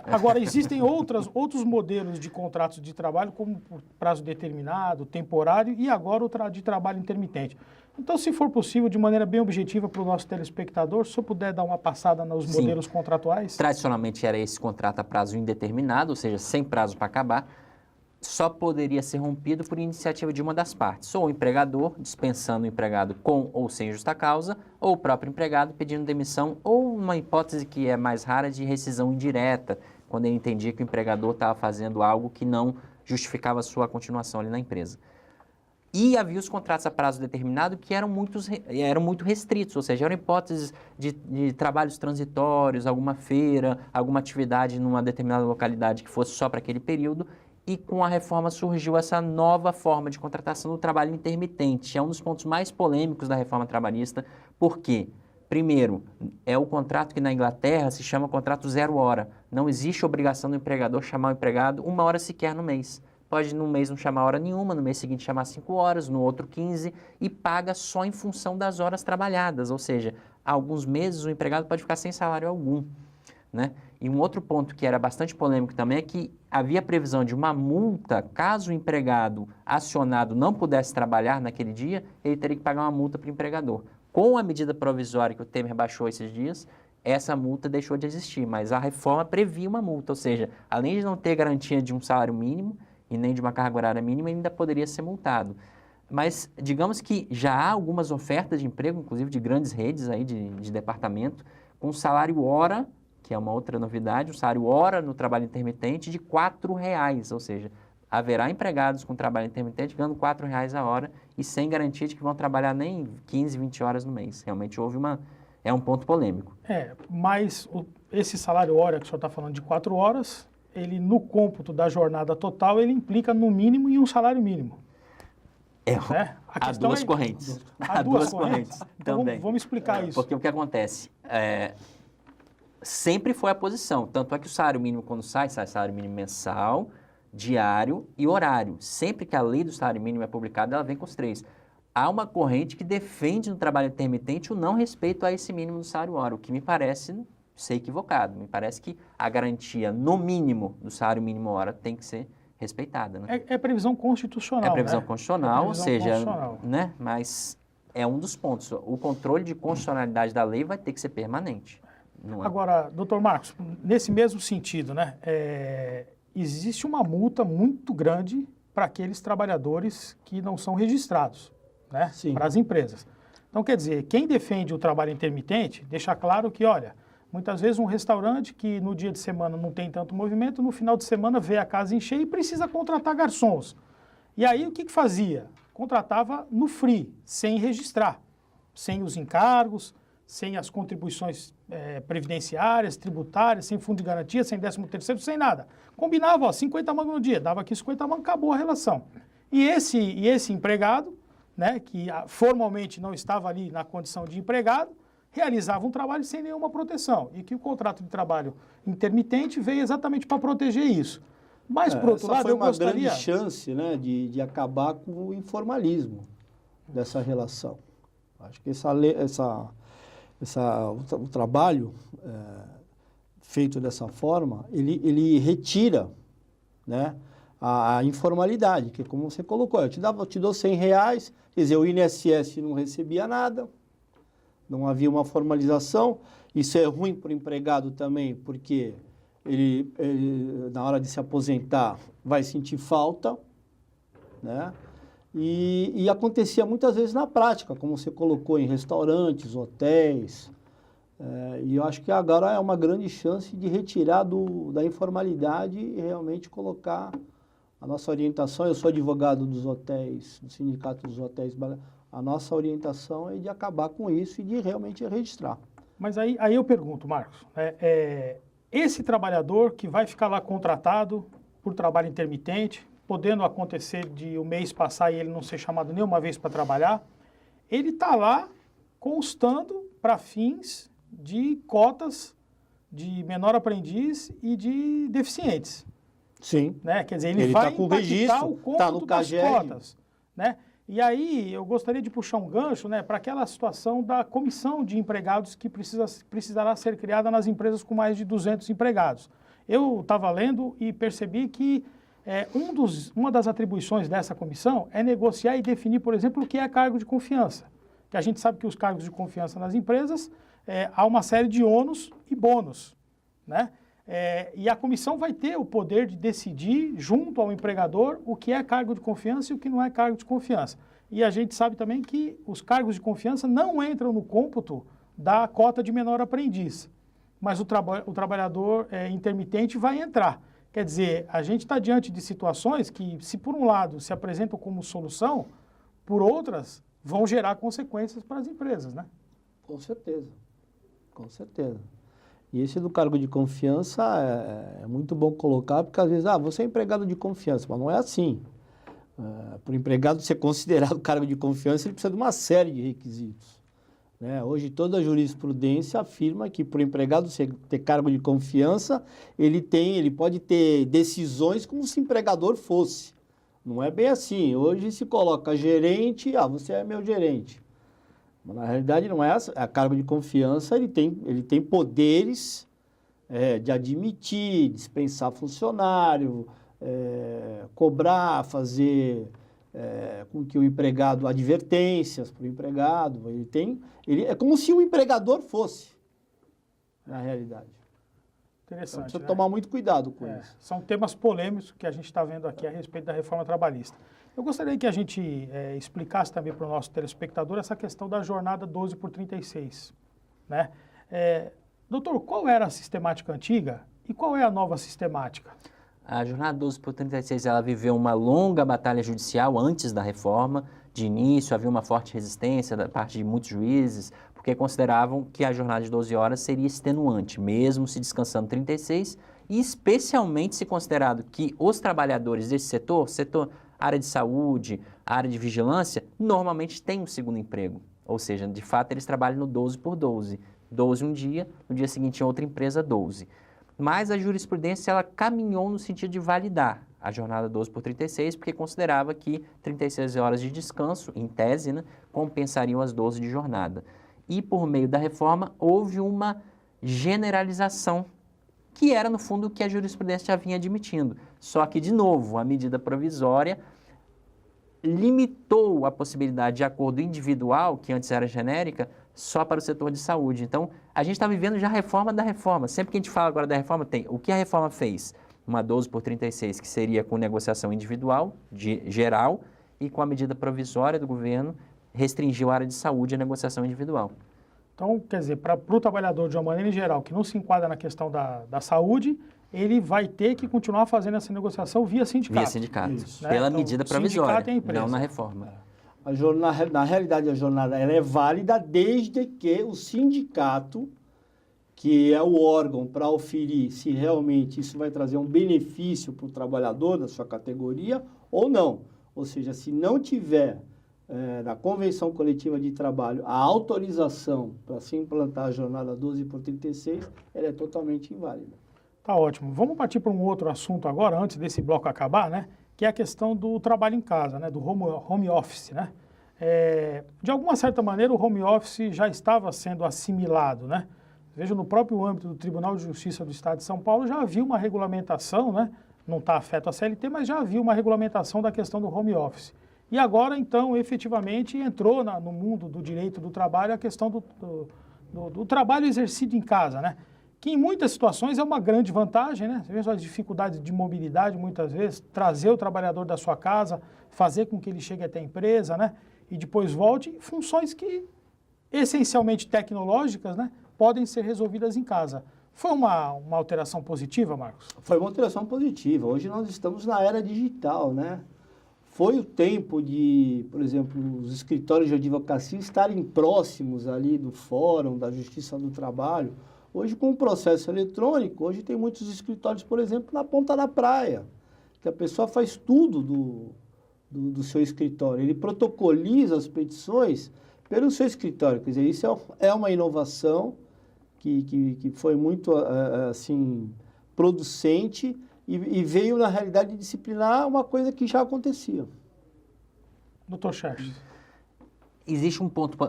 Agora existem outros modelos de contratos de trabalho, como por prazo determinado, temporário e agora o de trabalho intermitente. Então, se for possível, de maneira bem objetiva para o nosso telespectador, se eu puder dar uma passada nos modelos contratuais. Tradicionalmente era esse contrato a prazo indeterminado, ou seja, sem prazo para acabar, só poderia ser rompido por iniciativa de uma das partes, ou o empregador dispensando o empregado com ou sem justa causa, ou o próprio empregado pedindo demissão, ou uma hipótese que é mais rara de rescisão indireta, quando ele entendia que o empregador estava fazendo algo que não justificava a sua continuação ali na empresa. E havia os contratos a prazo determinado que eram muito restritos, ou seja, eram hipóteses de trabalhos transitórios, alguma feira, alguma atividade numa determinada localidade que fosse só para aquele período, e com a reforma surgiu essa nova forma de contratação do trabalho intermitente. É um dos pontos mais polêmicos da reforma trabalhista, porque, primeiro, é o contrato que na Inglaterra se chama contrato 0 hora. Não existe obrigação do empregador chamar o empregado 1 hora sequer no mês. Pode no mês não chamar hora nenhuma, no mês seguinte chamar 5 horas, no outro 15, e paga só em função das horas trabalhadas, ou seja, há alguns meses o empregado pode ficar sem salário algum, né? E um outro ponto que era bastante polêmico também é que havia previsão de uma multa, caso o empregado acionado não pudesse trabalhar naquele dia, ele teria que pagar uma multa para o empregador. Com a medida provisória que o Temer baixou esses dias, essa multa deixou de existir, mas a reforma previa uma multa, ou seja, além de não ter garantia de um salário mínimo e nem de uma carga horária mínima, ele ainda poderia ser multado. Mas digamos que já há algumas ofertas de emprego, inclusive de grandes redes aí de departamento, com salário hora, que é uma outra novidade, o salário hora no trabalho intermitente de R$ 4,00, ou seja, haverá empregados com trabalho intermitente ganhando R$ 4,00 a hora e sem garantia de que vão trabalhar nem 15, 20 horas no mês. Realmente é um ponto polêmico. Mas esse salário hora que o senhor está falando de 4 horas, ele no cômputo da jornada total, ele implica no mínimo em um salário mínimo. Né? Há duas correntes. Há duas correntes. Então também. Vamos explicar isso. Porque o que acontece? Sempre foi a posição. Tanto é que o salário mínimo, quando sai salário mínimo mensal, diário e horário. Sempre que a lei do salário mínimo é publicada, ela vem com os três. Há uma corrente que defende no trabalho intermitente o não respeito a esse mínimo do salário hora, o que me parece ser equivocado. Me parece que a garantia, no mínimo, do salário mínimo hora tem que ser respeitada. Né? É previsão constitucional. É previsão né? constitucional, ou seja, constitucional. Né? Mas é um dos pontos. O controle de constitucionalidade da lei vai ter que ser permanente. Não é? Agora, doutor Marcos, nesse mesmo sentido, né, existe uma multa muito grande para aqueles trabalhadores que não são registrados, né, para as empresas. Então, quer dizer, quem defende o trabalho intermitente, deixa claro que, olha, muitas vezes um restaurante que no dia de semana não tem tanto movimento, no final de semana vê a casa encher e precisa contratar garçons. E aí, o que fazia? Contratava no free, sem registrar, sem os encargos, sem as contribuições previdenciárias, tributárias, sem fundo de garantia, sem 13º, sem nada. Combinava, 50 mangos no dia, dava aqui 50 mangos, acabou a relação. E esse empregado, né, que formalmente não estava ali na condição de empregado, realizava um trabalho sem nenhuma proteção. E que o contrato de trabalho intermitente veio exatamente para proteger isso. Mas, por outro lado, eu gostaria... foi uma grande chance, né, de acabar com o informalismo dessa relação. Acho que o trabalho feito dessa forma, ele retira, né, a informalidade, que como você colocou, eu te dou R$100, quer dizer, o INSS não recebia nada, não havia uma formalização, isso é ruim para o empregado também, porque ele, na hora de se aposentar, vai sentir falta, né? E acontecia muitas vezes na prática, como você colocou, em restaurantes, hotéis. E eu acho que agora é uma grande chance de retirar da informalidade e realmente colocar a nossa orientação. Eu sou advogado dos hotéis, do Sindicato dos Hotéis. A nossa orientação é de acabar com isso e de realmente registrar. Mas aí eu pergunto, Marcos, esse trabalhador que vai ficar lá contratado por trabalho intermitente, podendo acontecer de o mês passar e ele não ser chamado nenhuma vez para trabalhar, ele está lá constando para fins de cotas de menor aprendiz e de deficientes. Sim. Né? Quer dizer, ele vai tá com impactar registro, o cômputo tá no das CAGED. cotas. Né? E aí eu gostaria de puxar um gancho, né, para aquela situação da comissão de empregados que precisará ser criada nas empresas com mais de 200 empregados. Eu estava lendo e percebi que uma das atribuições dessa comissão é negociar e definir, por exemplo, o que é cargo de confiança. Que a gente sabe que os cargos de confiança nas empresas, há uma série de ônus e bônus, né? E a comissão vai ter o poder de decidir, junto ao empregador, o que é cargo de confiança e o que não é cargo de confiança. E a gente sabe também que os cargos de confiança não entram no cômputo da cota de menor aprendiz, mas o trabalhador intermitente vai entrar. Quer dizer, a gente está diante de situações que, se por um lado se apresentam como solução, por outras vão gerar consequências para as empresas, né? Com certeza, com certeza. E esse do cargo de confiança é muito bom colocar, porque às vezes, você é empregado de confiança, mas não é assim. Para o empregado ser considerado cargo de confiança, ele precisa de uma série de requisitos. Né? Hoje, toda a jurisprudência afirma que para o empregado ter cargo de confiança, ele pode ter decisões como se empregador fosse. Não é bem assim. Hoje se coloca gerente, você é meu gerente. Mas na realidade não é assim. A cargo de confiança, ele tem poderes de admitir, dispensar funcionário, cobrar, fazer com que o empregado, advertências para o empregado. É como se o empregador fosse. na realidade. Então, Interessante, precisa né? tomar muito cuidado com isso. São temas polêmicos que a gente está vendo aqui a respeito da reforma trabalhista. Eu gostaria que a gente explicasse também para o nosso telespectador essa questão da jornada 12 por 36. Né? Doutor, qual era a sistemática antiga e qual é a nova sistemática? A jornada 12 por 36, ela viveu uma longa batalha judicial antes da reforma. De início, havia uma forte resistência da parte de muitos juízes, porque consideravam que a jornada de 12 horas seria extenuante, mesmo se descansando 36, e especialmente se considerado que os trabalhadores desse setor, área de saúde, área de vigilância, normalmente têm um segundo emprego. Ou seja, de fato, eles trabalham no 12 por 12. 12 um dia, no dia seguinte em outra empresa, 12. Mas a jurisprudência ela caminhou no sentido de validar a jornada 12 por 36, porque considerava que 36 horas de descanso, em tese, né, compensariam as 12 de jornada. E por meio da reforma houve uma generalização, que era no fundo o que a jurisprudência já vinha admitindo. Só que, de novo, a medida provisória limitou a possibilidade de acordo individual, que antes era genérica, só para o setor de saúde. Então, a gente está vivendo já a reforma da reforma. Sempre que a gente fala agora da reforma, tem o que a reforma fez? Uma 12 por 36, que seria com negociação individual, geral, e com a medida provisória do governo, restringiu a área de saúde a negociação individual. Então, quer dizer, para o trabalhador, de uma maneira em geral, que não se enquadra na questão da saúde, ele vai ter que continuar fazendo essa negociação via sindicato. Via sindicato, né? pela Então, medida o sindicato provisória, é a empresa. não na reforma. Na realidade, a jornada ela é válida desde que o sindicato, que é o órgão para aferir se realmente isso vai trazer um benefício para o trabalhador da sua categoria ou não. Ou seja, se não tiver na Convenção Coletiva de Trabalho a autorização para se implantar a jornada 12 por 36, ela é totalmente inválida. Tá ótimo. Vamos partir para um outro assunto agora, antes desse bloco acabar, né? Que é a questão do trabalho em casa, né? Do home office, né? De alguma certa maneira, o home office já estava sendo assimilado, né? Veja, no próprio âmbito do Tribunal de Justiça do Estado de São Paulo já havia uma regulamentação, né? Não está afeto à CLT, mas já havia uma regulamentação da questão do home office. E agora, então, efetivamente, entrou no mundo do direito do trabalho a questão do trabalho exercido em casa, né? Que em muitas situações é uma grande vantagem, né? Você vê as dificuldades de mobilidade, muitas vezes, trazer o trabalhador da sua casa, fazer com que ele chegue até a empresa, né? E depois volte, funções que, essencialmente tecnológicas, né? Podem ser resolvidas em casa. Foi uma alteração positiva, Marcos? Foi uma alteração positiva. Hoje nós estamos na era digital, né? Foi o tempo de, por exemplo, os escritórios de advocacia estarem próximos ali do fórum, da Justiça do Trabalho. Hoje, com o processo eletrônico, hoje tem muitos escritórios, por exemplo, na ponta da praia, que a pessoa faz tudo do seu escritório. Ele protocoliza as petições pelo seu escritório. Quer dizer, isso é uma inovação que foi muito, assim, producente e veio, na realidade, disciplinar uma coisa que já acontecia. Doutor Xerxes. Existe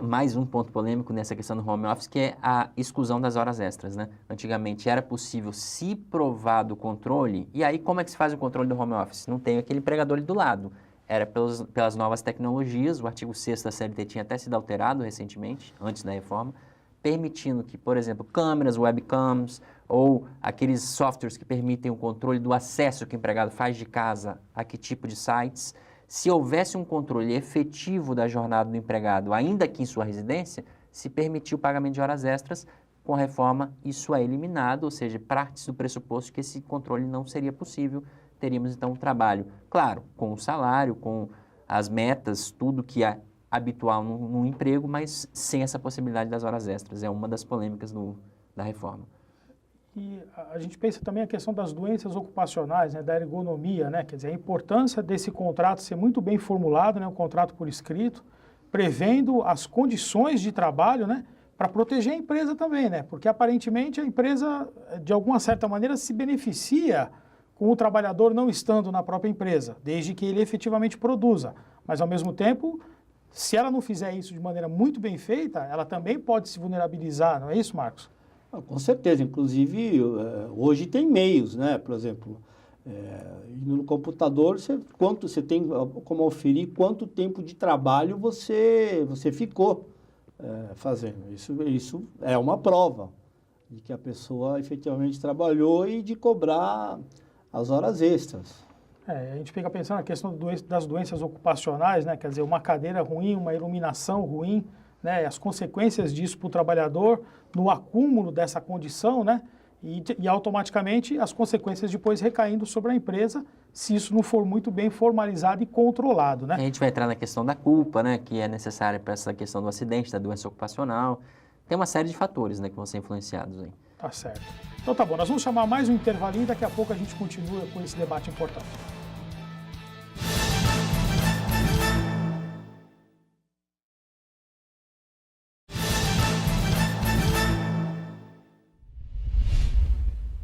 mais um ponto polêmico nessa questão do home office, que é a exclusão das horas extras, né? Antigamente era possível se provar do controle, e aí como é que se faz o controle do home office? Não tem aquele empregador ali do lado. Era pelas novas tecnologias, o artigo 6º da CLT tinha até sido alterado recentemente, antes da reforma, permitindo que, por exemplo, câmeras, webcams, ou aqueles softwares que permitem o controle do acesso que o empregado faz de casa a que tipo de sites. Se houvesse um controle efetivo da jornada do empregado, ainda que em sua residência, se permitir o pagamento de horas extras, com a reforma isso é eliminado, ou seja, parte do pressuposto que esse controle não seria possível, teríamos então um trabalho, claro, com o salário, com as metas, tudo que é habitual no emprego, mas sem essa possibilidade das horas extras. É uma das polêmicas da reforma. E a gente pensa também a questão das doenças ocupacionais, né, da ergonomia, né, quer dizer, a importância desse contrato ser muito bem formulado, né, um contrato por escrito, prevendo as condições de trabalho, né, para proteger a empresa também, né, porque aparentemente a empresa, de alguma certa maneira, se beneficia com o trabalhador não estando na própria empresa, desde que ele efetivamente produza, mas ao mesmo tempo, se ela não fizer isso de maneira muito bem feita, ela também pode se vulnerabilizar, não é isso, Marcos? Com certeza, inclusive hoje tem meios, né? Por exemplo, no computador você tem como aferir quanto tempo de trabalho você ficou fazendo. Isso é uma prova de que a pessoa efetivamente trabalhou e de cobrar as horas extras. A gente fica pensando na questão das doenças ocupacionais, né? Quer dizer, uma cadeira ruim, uma iluminação ruim, né? As consequências disso para o trabalhador, no acúmulo dessa condição, né? E automaticamente as consequências depois recaindo sobre a empresa, se isso não for muito bem formalizado e controlado, né? A gente vai entrar na questão da culpa, né? Que é necessária para essa questão do acidente, da doença ocupacional. Tem uma série de fatores, né? Que vão ser influenciados aí. Tá certo. Então tá bom, nós vamos chamar mais um intervalinho e daqui a pouco a gente continua com esse debate importante.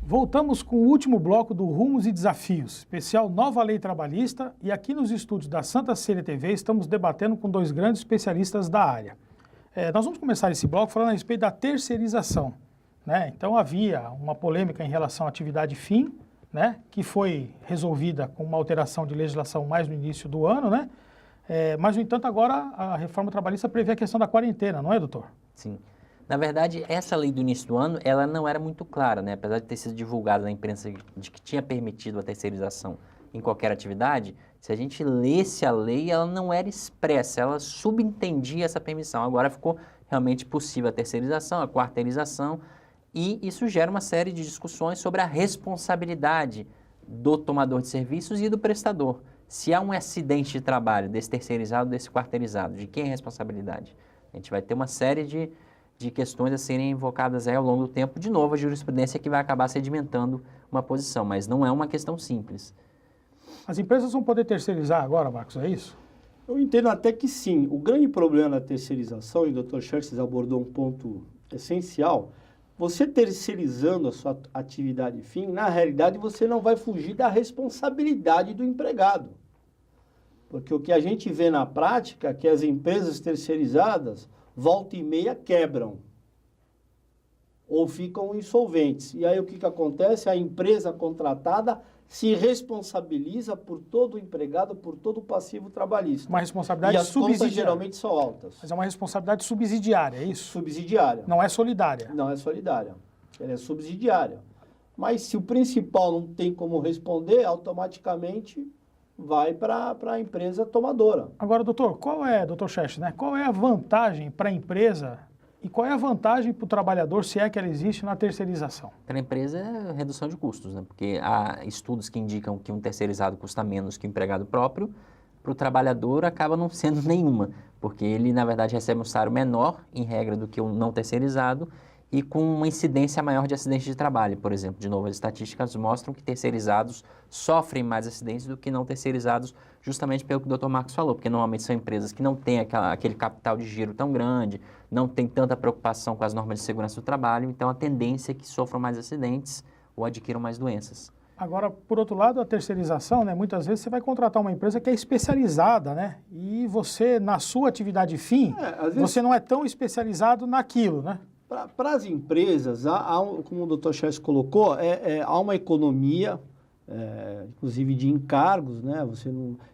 Voltamos com o último bloco do Rumos e Desafios, especial Nova Lei Trabalhista, e aqui nos estúdios da Santa Ceia TV estamos debatendo com dois grandes especialistas da área. Nós vamos começar esse bloco falando a respeito da terceirização, né? Então havia uma polêmica em relação à atividade fim, né? Que foi resolvida com uma alteração de legislação mais no início do ano, né? Mas, no entanto, agora a reforma trabalhista prevê a questão da quarentena, não é, doutor? Sim. Na verdade, essa lei do início do ano, ela não era muito clara, né? Apesar de ter sido divulgada na imprensa de que tinha permitido a terceirização em qualquer atividade, se a gente lesse a lei, ela não era expressa, ela subentendia essa permissão. Agora ficou realmente possível a terceirização, a quarteirização, e isso gera uma série de discussões sobre a responsabilidade do tomador de serviços e do prestador. Se há um acidente de trabalho desse terceirizado, desse quarteirizado, de quem é a responsabilidade? A gente vai ter uma série de questões a serem invocadas aí ao longo do tempo. De novo, a jurisprudência que vai acabar sedimentando uma posição, mas não é uma questão simples. As empresas vão poder terceirizar agora, Marcos, é isso? Eu entendo até que sim. O grande problema da terceirização, e o Dr. Xerxes abordou um ponto essencial, você terceirizando a sua atividade fim, na realidade você não vai fugir da responsabilidade do empregado. Porque o que a gente vê na prática é que as empresas terceirizadas volta e meia quebram ou ficam insolventes. E aí o que acontece? A empresa contratada se responsabiliza por todo o empregado, por todo o passivo trabalhista. Uma responsabilidade e as subsidiária. contas geralmente são altas. Mas é uma responsabilidade subsidiária, é isso? Subsidiária. Não é solidária. Não é solidária. Ela é subsidiária. Mas se o principal não tem como responder, automaticamente vai para a empresa tomadora. Agora, doutor Xerxes, né? Qual é a vantagem para a empresa e qual é a vantagem para o trabalhador, se é que ela existe, na terceirização? Para a empresa é redução de custos, né? Porque há estudos que indicam que um terceirizado custa menos que o empregado próprio. Para o trabalhador acaba não sendo nenhuma, porque ele, na verdade, recebe um salário menor, em regra, do que o não terceirizado, e com uma incidência maior de acidentes de trabalho, por exemplo. De novo, as estatísticas mostram que terceirizados sofrem mais acidentes do que não terceirizados, justamente pelo que o Dr. Marcos falou, porque normalmente são empresas que não têm aquele capital de giro tão grande, não têm tanta preocupação com as normas de segurança do trabalho, então a tendência é que sofram mais acidentes ou adquiram mais doenças. Agora, por outro lado, a terceirização, né? Muitas vezes você vai contratar uma empresa que é especializada, né? E você, na sua atividade fim, você não é tão especializado naquilo, né? Para as empresas, como o Dr. Xerxes colocou, há uma economia, inclusive de encargos, né?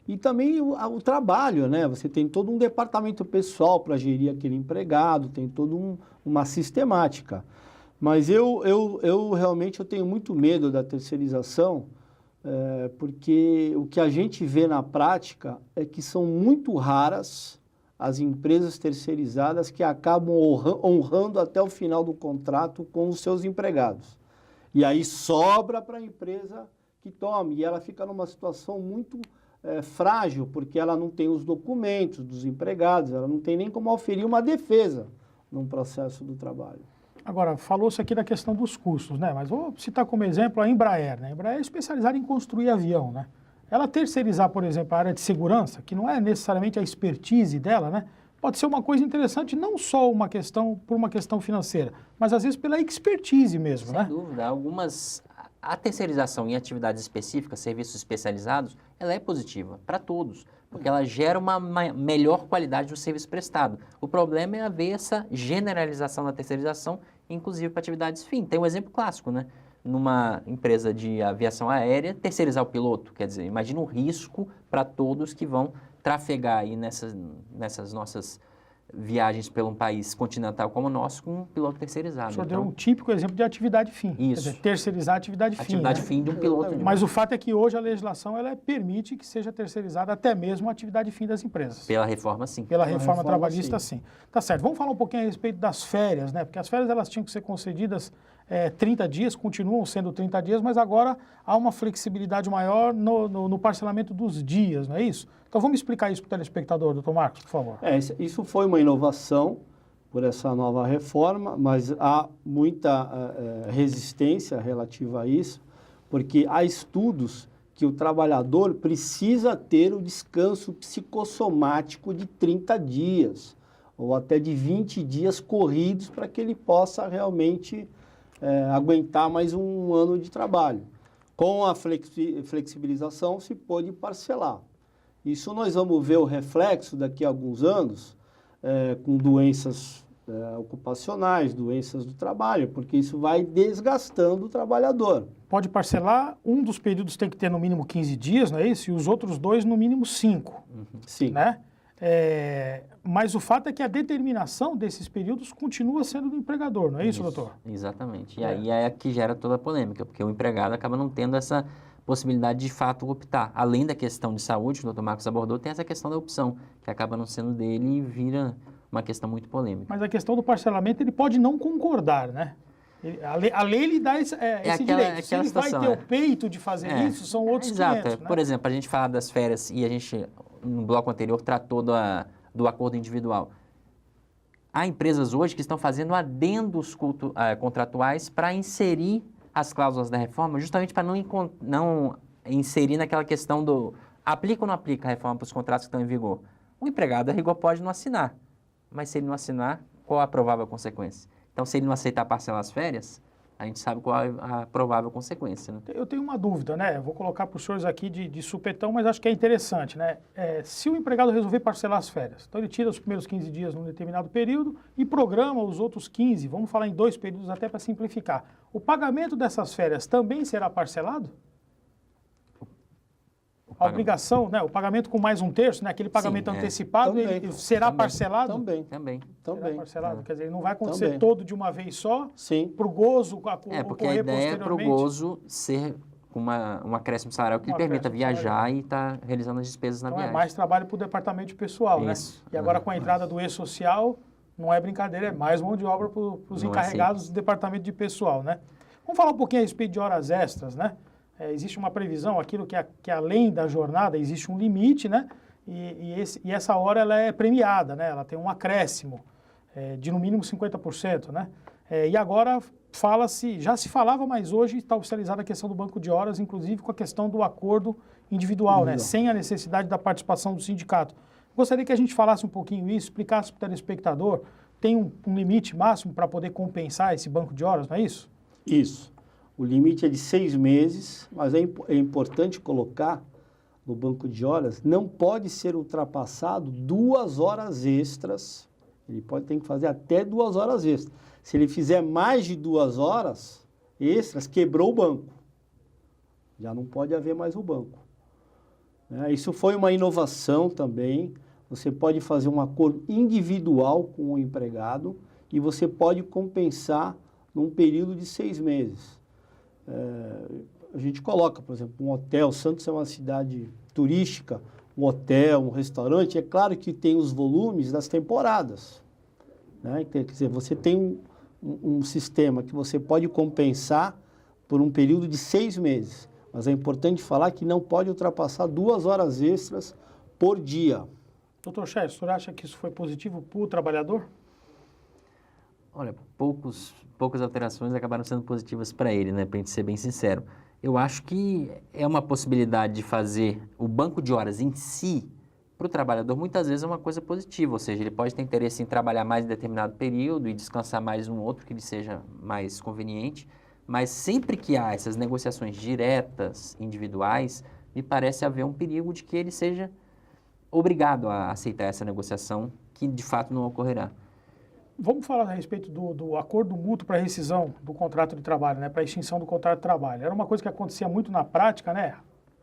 E também o trabalho, né? Você tem todo um departamento pessoal para gerir aquele empregado, tem toda uma sistemática. Mas eu realmente tenho muito medo da terceirização, porque o que a gente vê na prática é que são muito raras as empresas terceirizadas que acabam honrando até o final do contrato com os seus empregados. E aí sobra para a empresa que tome, e ela fica numa situação muito frágil, porque ela não tem os documentos dos empregados, ela não tem nem como oferir uma defesa num processo do trabalho. Agora, falou-se aqui da questão dos custos, né? Mas vou citar como exemplo a Embraer, né? A Embraer é especializada em construir avião, né? Ela terceirizar, por exemplo, a área de segurança, que não é necessariamente a expertise dela, né? Pode ser uma coisa interessante, não só por uma questão financeira, mas às vezes pela expertise mesmo, né? Sem dúvida. A terceirização em atividades específicas, serviços especializados, ela é positiva para todos, porque ela gera uma melhor qualidade do serviço prestado. O problema é haver essa generalização da terceirização, inclusive para atividades fim. Tem um exemplo clássico, né? Numa empresa de aviação aérea, terceirizar o piloto. Quer dizer, imagina o risco para todos que vão trafegar aí nessas nossas viagens pelo um país continental como o nosso com um piloto terceirizado. O senhor deu um típico exemplo de atividade fim. Isso. Quer dizer, terceirizar a atividade fim. Atividade né? fim de um piloto. Mas o fato é que hoje a legislação ela permite que seja terceirizada até mesmo a atividade fim das empresas. Pela reforma, sim. Pela reforma reforma, trabalhista, sim. Tá certo. Vamos falar um pouquinho a respeito das férias, né? Porque as férias elas tinham que ser concedidas 30 dias, continuam sendo 30 dias, mas agora há uma flexibilidade maior no parcelamento dos dias, não é isso? Então vamos explicar isso para o telespectador, doutor Marcos, por favor. Isso foi uma inovação por essa nova reforma, mas há muita resistência relativa a isso, porque há estudos que o trabalhador precisa ter o descanso psicossomático de 30 dias, ou até de 20 dias corridos, para que ele possa realmente aguentar mais um ano de trabalho. Com a flexibilização se pôde parcelar. Isso nós vamos ver o reflexo daqui a alguns anos, com doenças ocupacionais, doenças do trabalho, porque isso vai desgastando o trabalhador. Pode parcelar, um dos períodos tem que ter no mínimo 15 dias, não é isso? E os outros dois no mínimo 5. Sim. Né? Mas o fato é que a determinação desses períodos continua sendo do empregador, não é isso, doutor? Exatamente. E aí é que gera toda a polêmica, porque o empregado acaba não tendo essa possibilidade de fato optar. Além da questão de saúde, que o doutor Marcos abordou, tem essa questão da opção, que acaba não sendo dele e vira uma questão muito polêmica. Mas a questão do parcelamento, ele pode não concordar, né? A lei lhe dá esse direito. Se ele situação, vai ter o peito de fazer isso, são outros 500, né? Por exemplo, a gente fala das férias e a gente, no bloco anterior, tratou do acordo individual. Há empresas hoje que estão fazendo adendos contratuais para inserir as cláusulas da reforma, justamente para não inserir naquela questão do aplica ou não aplica a reforma para os contratos que estão em vigor. O empregado, a rigor, pode não assinar, mas se ele não assinar, qual a provável consequência? Então, se ele não aceitar parcelar as férias, a gente sabe qual é a provável consequência, né? Eu tenho uma dúvida, né? Eu vou colocar para os senhores aqui de supetão, mas acho que é interessante, né? Se o empregado resolver parcelar as férias, então ele tira os primeiros 15 dias num determinado período e programa os outros 15, vamos falar em 2 períodos até para simplificar. O pagamento dessas férias também será parcelado? A obrigação, né? O pagamento com mais 1/3, né? Aquele pagamento antecipado, ele será parcelado? Também. Será parcelado, quer dizer, ele não vai acontecer todo de uma vez só, para o gozo porque a ideia é para o gozo ser um acréscimo salarial que lhe permita viajar e estar realizando as despesas na viagem. É mais trabalho para o departamento de pessoal, né? E agora com a entrada do E-Social, não é brincadeira, é mais mão de obra para os encarregados do departamento de pessoal, né? Vamos falar um pouquinho a respeito de horas extras, né? Existe uma previsão, aquilo que além da jornada existe um limite, né? E essa hora ela é premiada, né? Ela tem um acréscimo de no mínimo 50%, né? E agora já se falava, mas hoje está oficializada a questão do banco de horas, inclusive com a questão do acordo individual, né? Sem a necessidade da participação do sindicato. Gostaria que a gente falasse um pouquinho isso, explicasse para o telespectador, tem um limite máximo para poder compensar esse banco de horas, não é isso? Isso. O limite é de 6 meses, mas é importante colocar no banco de horas, não pode ser ultrapassado 2 horas extras. Ele tem que fazer até 2 horas extras. Se ele fizer mais de 2 horas extras, quebrou o banco. Já não pode haver mais o banco. Isso foi uma inovação também. Você pode fazer um acordo individual com o empregado e você pode compensar num período de 6 meses. A gente coloca, por exemplo, um hotel. Santos é uma cidade turística, um hotel, um restaurante. É claro que tem os volumes das temporadas, né? Quer dizer, você tem um sistema que você pode compensar por um período de 6 meses. Mas é importante falar que não pode ultrapassar 2 horas extras por dia. Doutor Cher, o senhor acha que isso foi positivo para o trabalhador? Olha, poucas alterações acabaram sendo positivas para ele, né? Para a gente ser bem sincero. Eu acho que é uma possibilidade de fazer o banco de horas em si, para o trabalhador, muitas vezes é uma coisa positiva, ou seja, ele pode ter interesse em trabalhar mais em determinado período e descansar mais um outro que lhe seja mais conveniente, mas sempre que há essas negociações diretas, individuais, me parece haver um perigo de que ele seja obrigado a aceitar essa negociação, que de fato não ocorrerá. Vamos falar a respeito do acordo mútuo para rescisão do contrato de trabalho, né, para extinção do contrato de trabalho. Era uma coisa que acontecia muito na prática, né?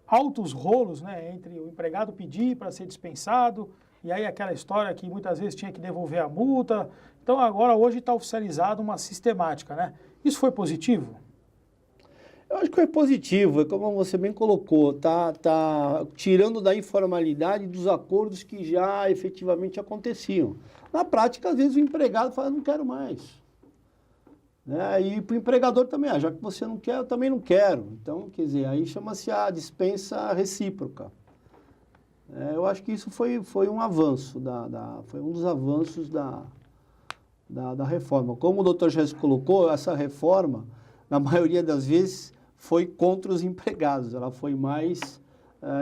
Altos rolos, né, entre o empregado pedir para ser dispensado e aí aquela história que muitas vezes tinha que devolver a multa. Então agora hoje está oficializado uma sistemática, né? Isso foi positivo? Eu acho que foi positivo, é como você bem colocou, tá tirando da informalidade dos acordos que já efetivamente aconteciam. Na prática, às vezes o empregado fala, não quero mais. Né? E para o empregador também, já que você não quer, eu também não quero. Então, quer dizer, aí chama-se a dispensa recíproca. Eu acho que isso foi um avanço, foi um dos avanços da reforma. Como o doutor Jess colocou, essa reforma, na maioria das vezes, foi contra os empregados, ela foi mais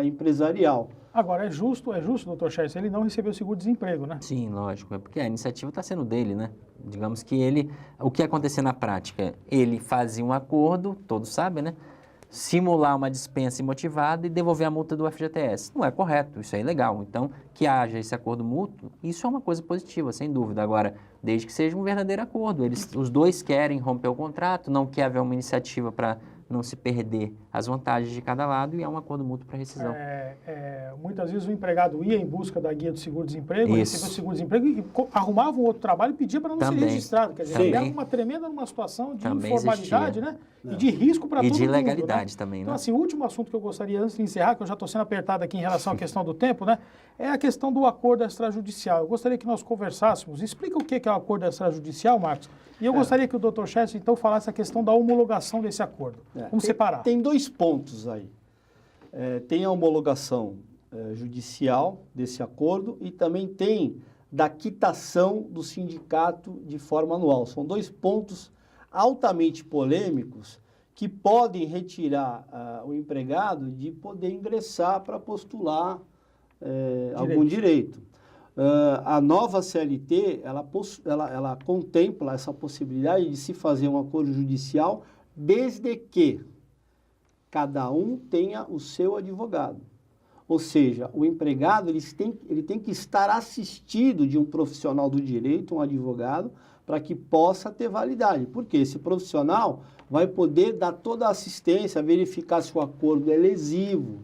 empresarial. Agora, é justo, doutor Chess, ele não recebeu seguro-desemprego, né? Sim, lógico, é porque a iniciativa está sendo dele, né? Digamos que o que acontecia na prática? Ele fazia um acordo, todos sabem, né? Simular uma dispensa imotivada e devolver a multa do FGTS. Não é correto, isso é ilegal. Então, que haja esse acordo mútuo, isso é uma coisa positiva, sem dúvida. Agora, desde que seja um verdadeiro acordo. Os dois querem romper o contrato, não quer haver uma iniciativa para não se perder as vantagens de cada lado e é um acordo mútuo para rescisão. Muitas vezes o empregado ia em busca da guia do seguro-desemprego, recebia o seguro-desemprego e arrumava um outro trabalho e pedia para não ser registrado. Quer dizer, era uma tremenda numa situação de informalidade, né? E de risco para todo mundo. E de ilegalidade, né? Também, né? Então, assim, o último assunto que eu gostaria, antes de encerrar, que eu já estou sendo apertado aqui em relação à questão do tempo, né? É a questão do acordo extrajudicial. Eu gostaria que nós conversássemos. Explica o que é o acordo extrajudicial, Marcos. E eu gostaria que o Dr. Chess, então, falasse a questão da homologação desse acordo. Vamos separar. Tem dois pontos aí. Tem a homologação judicial desse acordo e também tem da quitação do sindicato de forma anual. São dois pontos altamente polêmicos que podem retirar o empregado de poder ingressar para postular algum direito. A nova CLT, ela contempla essa possibilidade de se fazer um acordo judicial desde que cada um tenha o seu advogado. Ou seja, o empregado ele tem que estar assistido de um profissional do direito, um advogado, para que possa ter validade. Porque esse profissional vai poder dar toda a assistência, verificar se o acordo é lesivo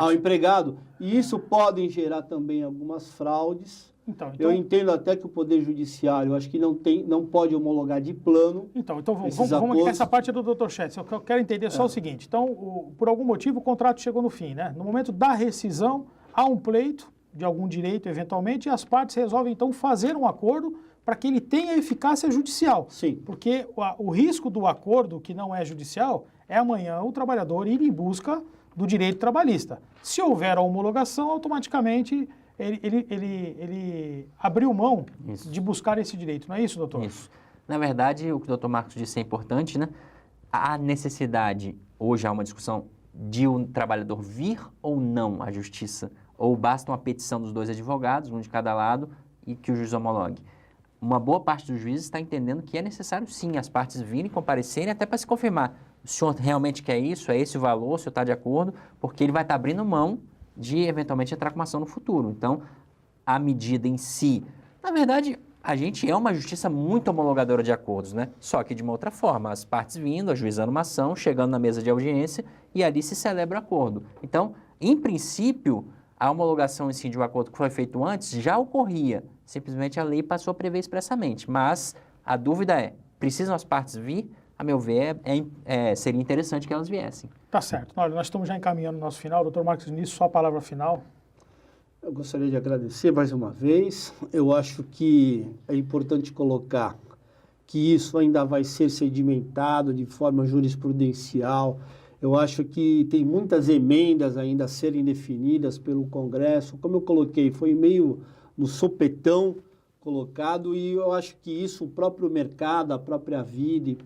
ao empregado. E isso pode gerar também algumas fraudes. Então, eu entendo até que o Poder Judiciário, acho que não pode homologar de plano. Então vamos essa parte é do Dr. Chess. Eu quero entender só o seguinte. Então, por algum motivo, o contrato chegou no fim, né? No momento da rescisão, há um pleito de algum direito, eventualmente, e as partes resolvem, então, fazer um acordo para que ele tenha eficácia judicial. Sim. Porque o risco do acordo, que não é judicial, é amanhã o trabalhador ir em busca do direito trabalhista. Se houver a homologação, automaticamente ele abriu mão de buscar esse direito. Não é isso, doutor? Isso. Na verdade, o que o doutor Marcos disse é importante, né? Há necessidade, hoje há uma discussão, de um trabalhador vir ou não à justiça, ou basta uma petição dos dois advogados, um de cada lado, e que o juiz homologue. Uma boa parte dos juízes está entendendo que é necessário sim as partes virem, comparecerem, até para se confirmar. O senhor realmente quer isso? É esse o valor? O senhor está de acordo? Porque ele vai estar abrindo mão de eventualmente entrar com uma ação no futuro. Então, a medida em si, na verdade, a gente é uma justiça muito homologadora de acordos, né? Só que de uma outra forma, as partes vindo, ajuizando uma ação, chegando na mesa de audiência e ali se celebra o acordo. Então, em princípio, a homologação em si de um acordo que foi feito antes já ocorria. Simplesmente a lei passou a prever expressamente. Mas a dúvida é, precisam as partes vir? A meu ver, seria interessante que elas viessem. Tá certo. Olha, nós estamos já encaminhando o nosso final. Doutor Marcos Diniz, só a palavra final. Eu gostaria de agradecer mais uma vez. Eu acho que é importante colocar que isso ainda vai ser sedimentado de forma jurisprudencial. Eu acho que tem muitas emendas ainda a serem definidas pelo Congresso. Como eu coloquei, foi meio no sopetão colocado e eu acho que isso o próprio mercado, a própria vida e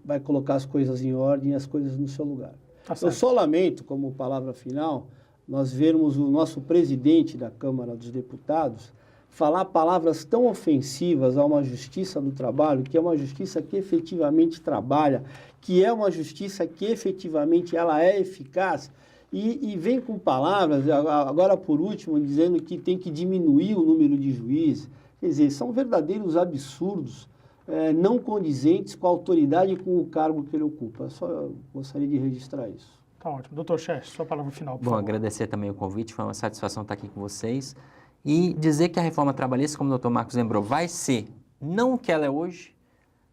vai colocar as coisas em ordem, as coisas no seu lugar. Tá eu só lamento, como palavra final, nós vermos o nosso presidente da Câmara dos Deputados falar palavras tão ofensivas a uma justiça do trabalho, que é uma justiça que efetivamente trabalha, que é uma justiça que efetivamente ela é eficaz, e vem com palavras, agora por último, dizendo que tem que diminuir o número de juízes. Quer dizer, são verdadeiros absurdos, não condizentes com a autoridade e com o cargo que ele ocupa. Só gostaria de registrar isso. Tá ótimo. Doutor Xerxes, sua palavra final, por Bom, favor. agradecer também o convite, foi uma satisfação estar aqui com vocês. E dizer que a reforma trabalhista, como o doutor Marcos lembrou, vai ser não o que ela é hoje,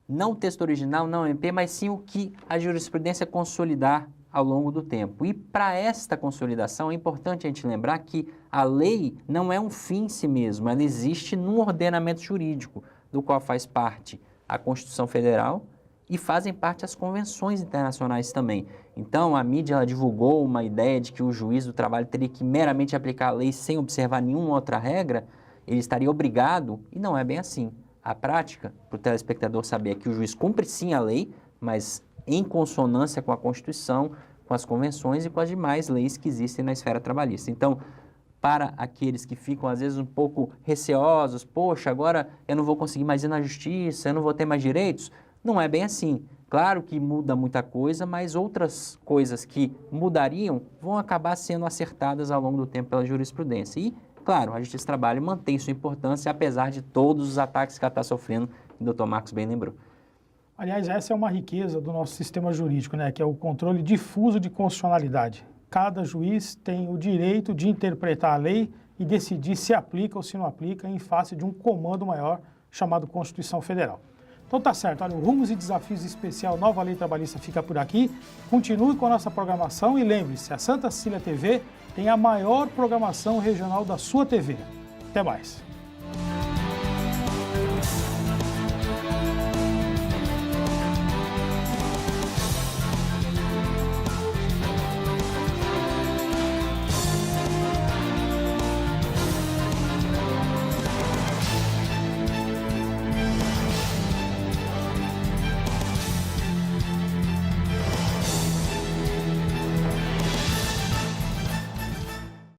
não o texto original, não o MP, mas sim o que a jurisprudência consolidar ao longo do tempo. E para esta consolidação é importante a gente lembrar que a lei não é um fim em si mesmo, ela existe num ordenamento jurídico, do qual faz parte a Constituição Federal e fazem parte as convenções internacionais também. Então, a mídia ela divulgou uma ideia de que o juiz do trabalho teria que meramente aplicar a lei sem observar nenhuma outra regra, ele estaria obrigado, e não é bem assim. A prática, para o telespectador saber, é que o juiz cumpre sim a lei, mas em consonância com a Constituição, com as convenções e com as demais leis que existem na esfera trabalhista. Então, para aqueles que ficam às vezes um pouco receosos, poxa, agora eu não vou conseguir mais ir na justiça, eu não vou ter mais direitos, não é bem assim. Claro que muda muita coisa, mas outras coisas que mudariam vão acabar sendo acertadas ao longo do tempo pela jurisprudência. E, claro, a Justiça do Trabalho mantém sua importância, apesar de todos os ataques que ela está sofrendo, que o Dr. Marcos bem lembrou. Aliás, essa é uma riqueza do nosso sistema jurídico, né? Que é o controle difuso de constitucionalidade. Cada juiz tem o direito de interpretar a lei e decidir se aplica ou se não aplica em face de um comando maior chamado Constituição Federal. Então tá certo, olha, o Rumos e Desafios especial Nova Lei Trabalhista fica por aqui. Continue com a nossa programação e lembre-se, a Santa Cecília TV tem a maior programação regional da sua TV. Até mais.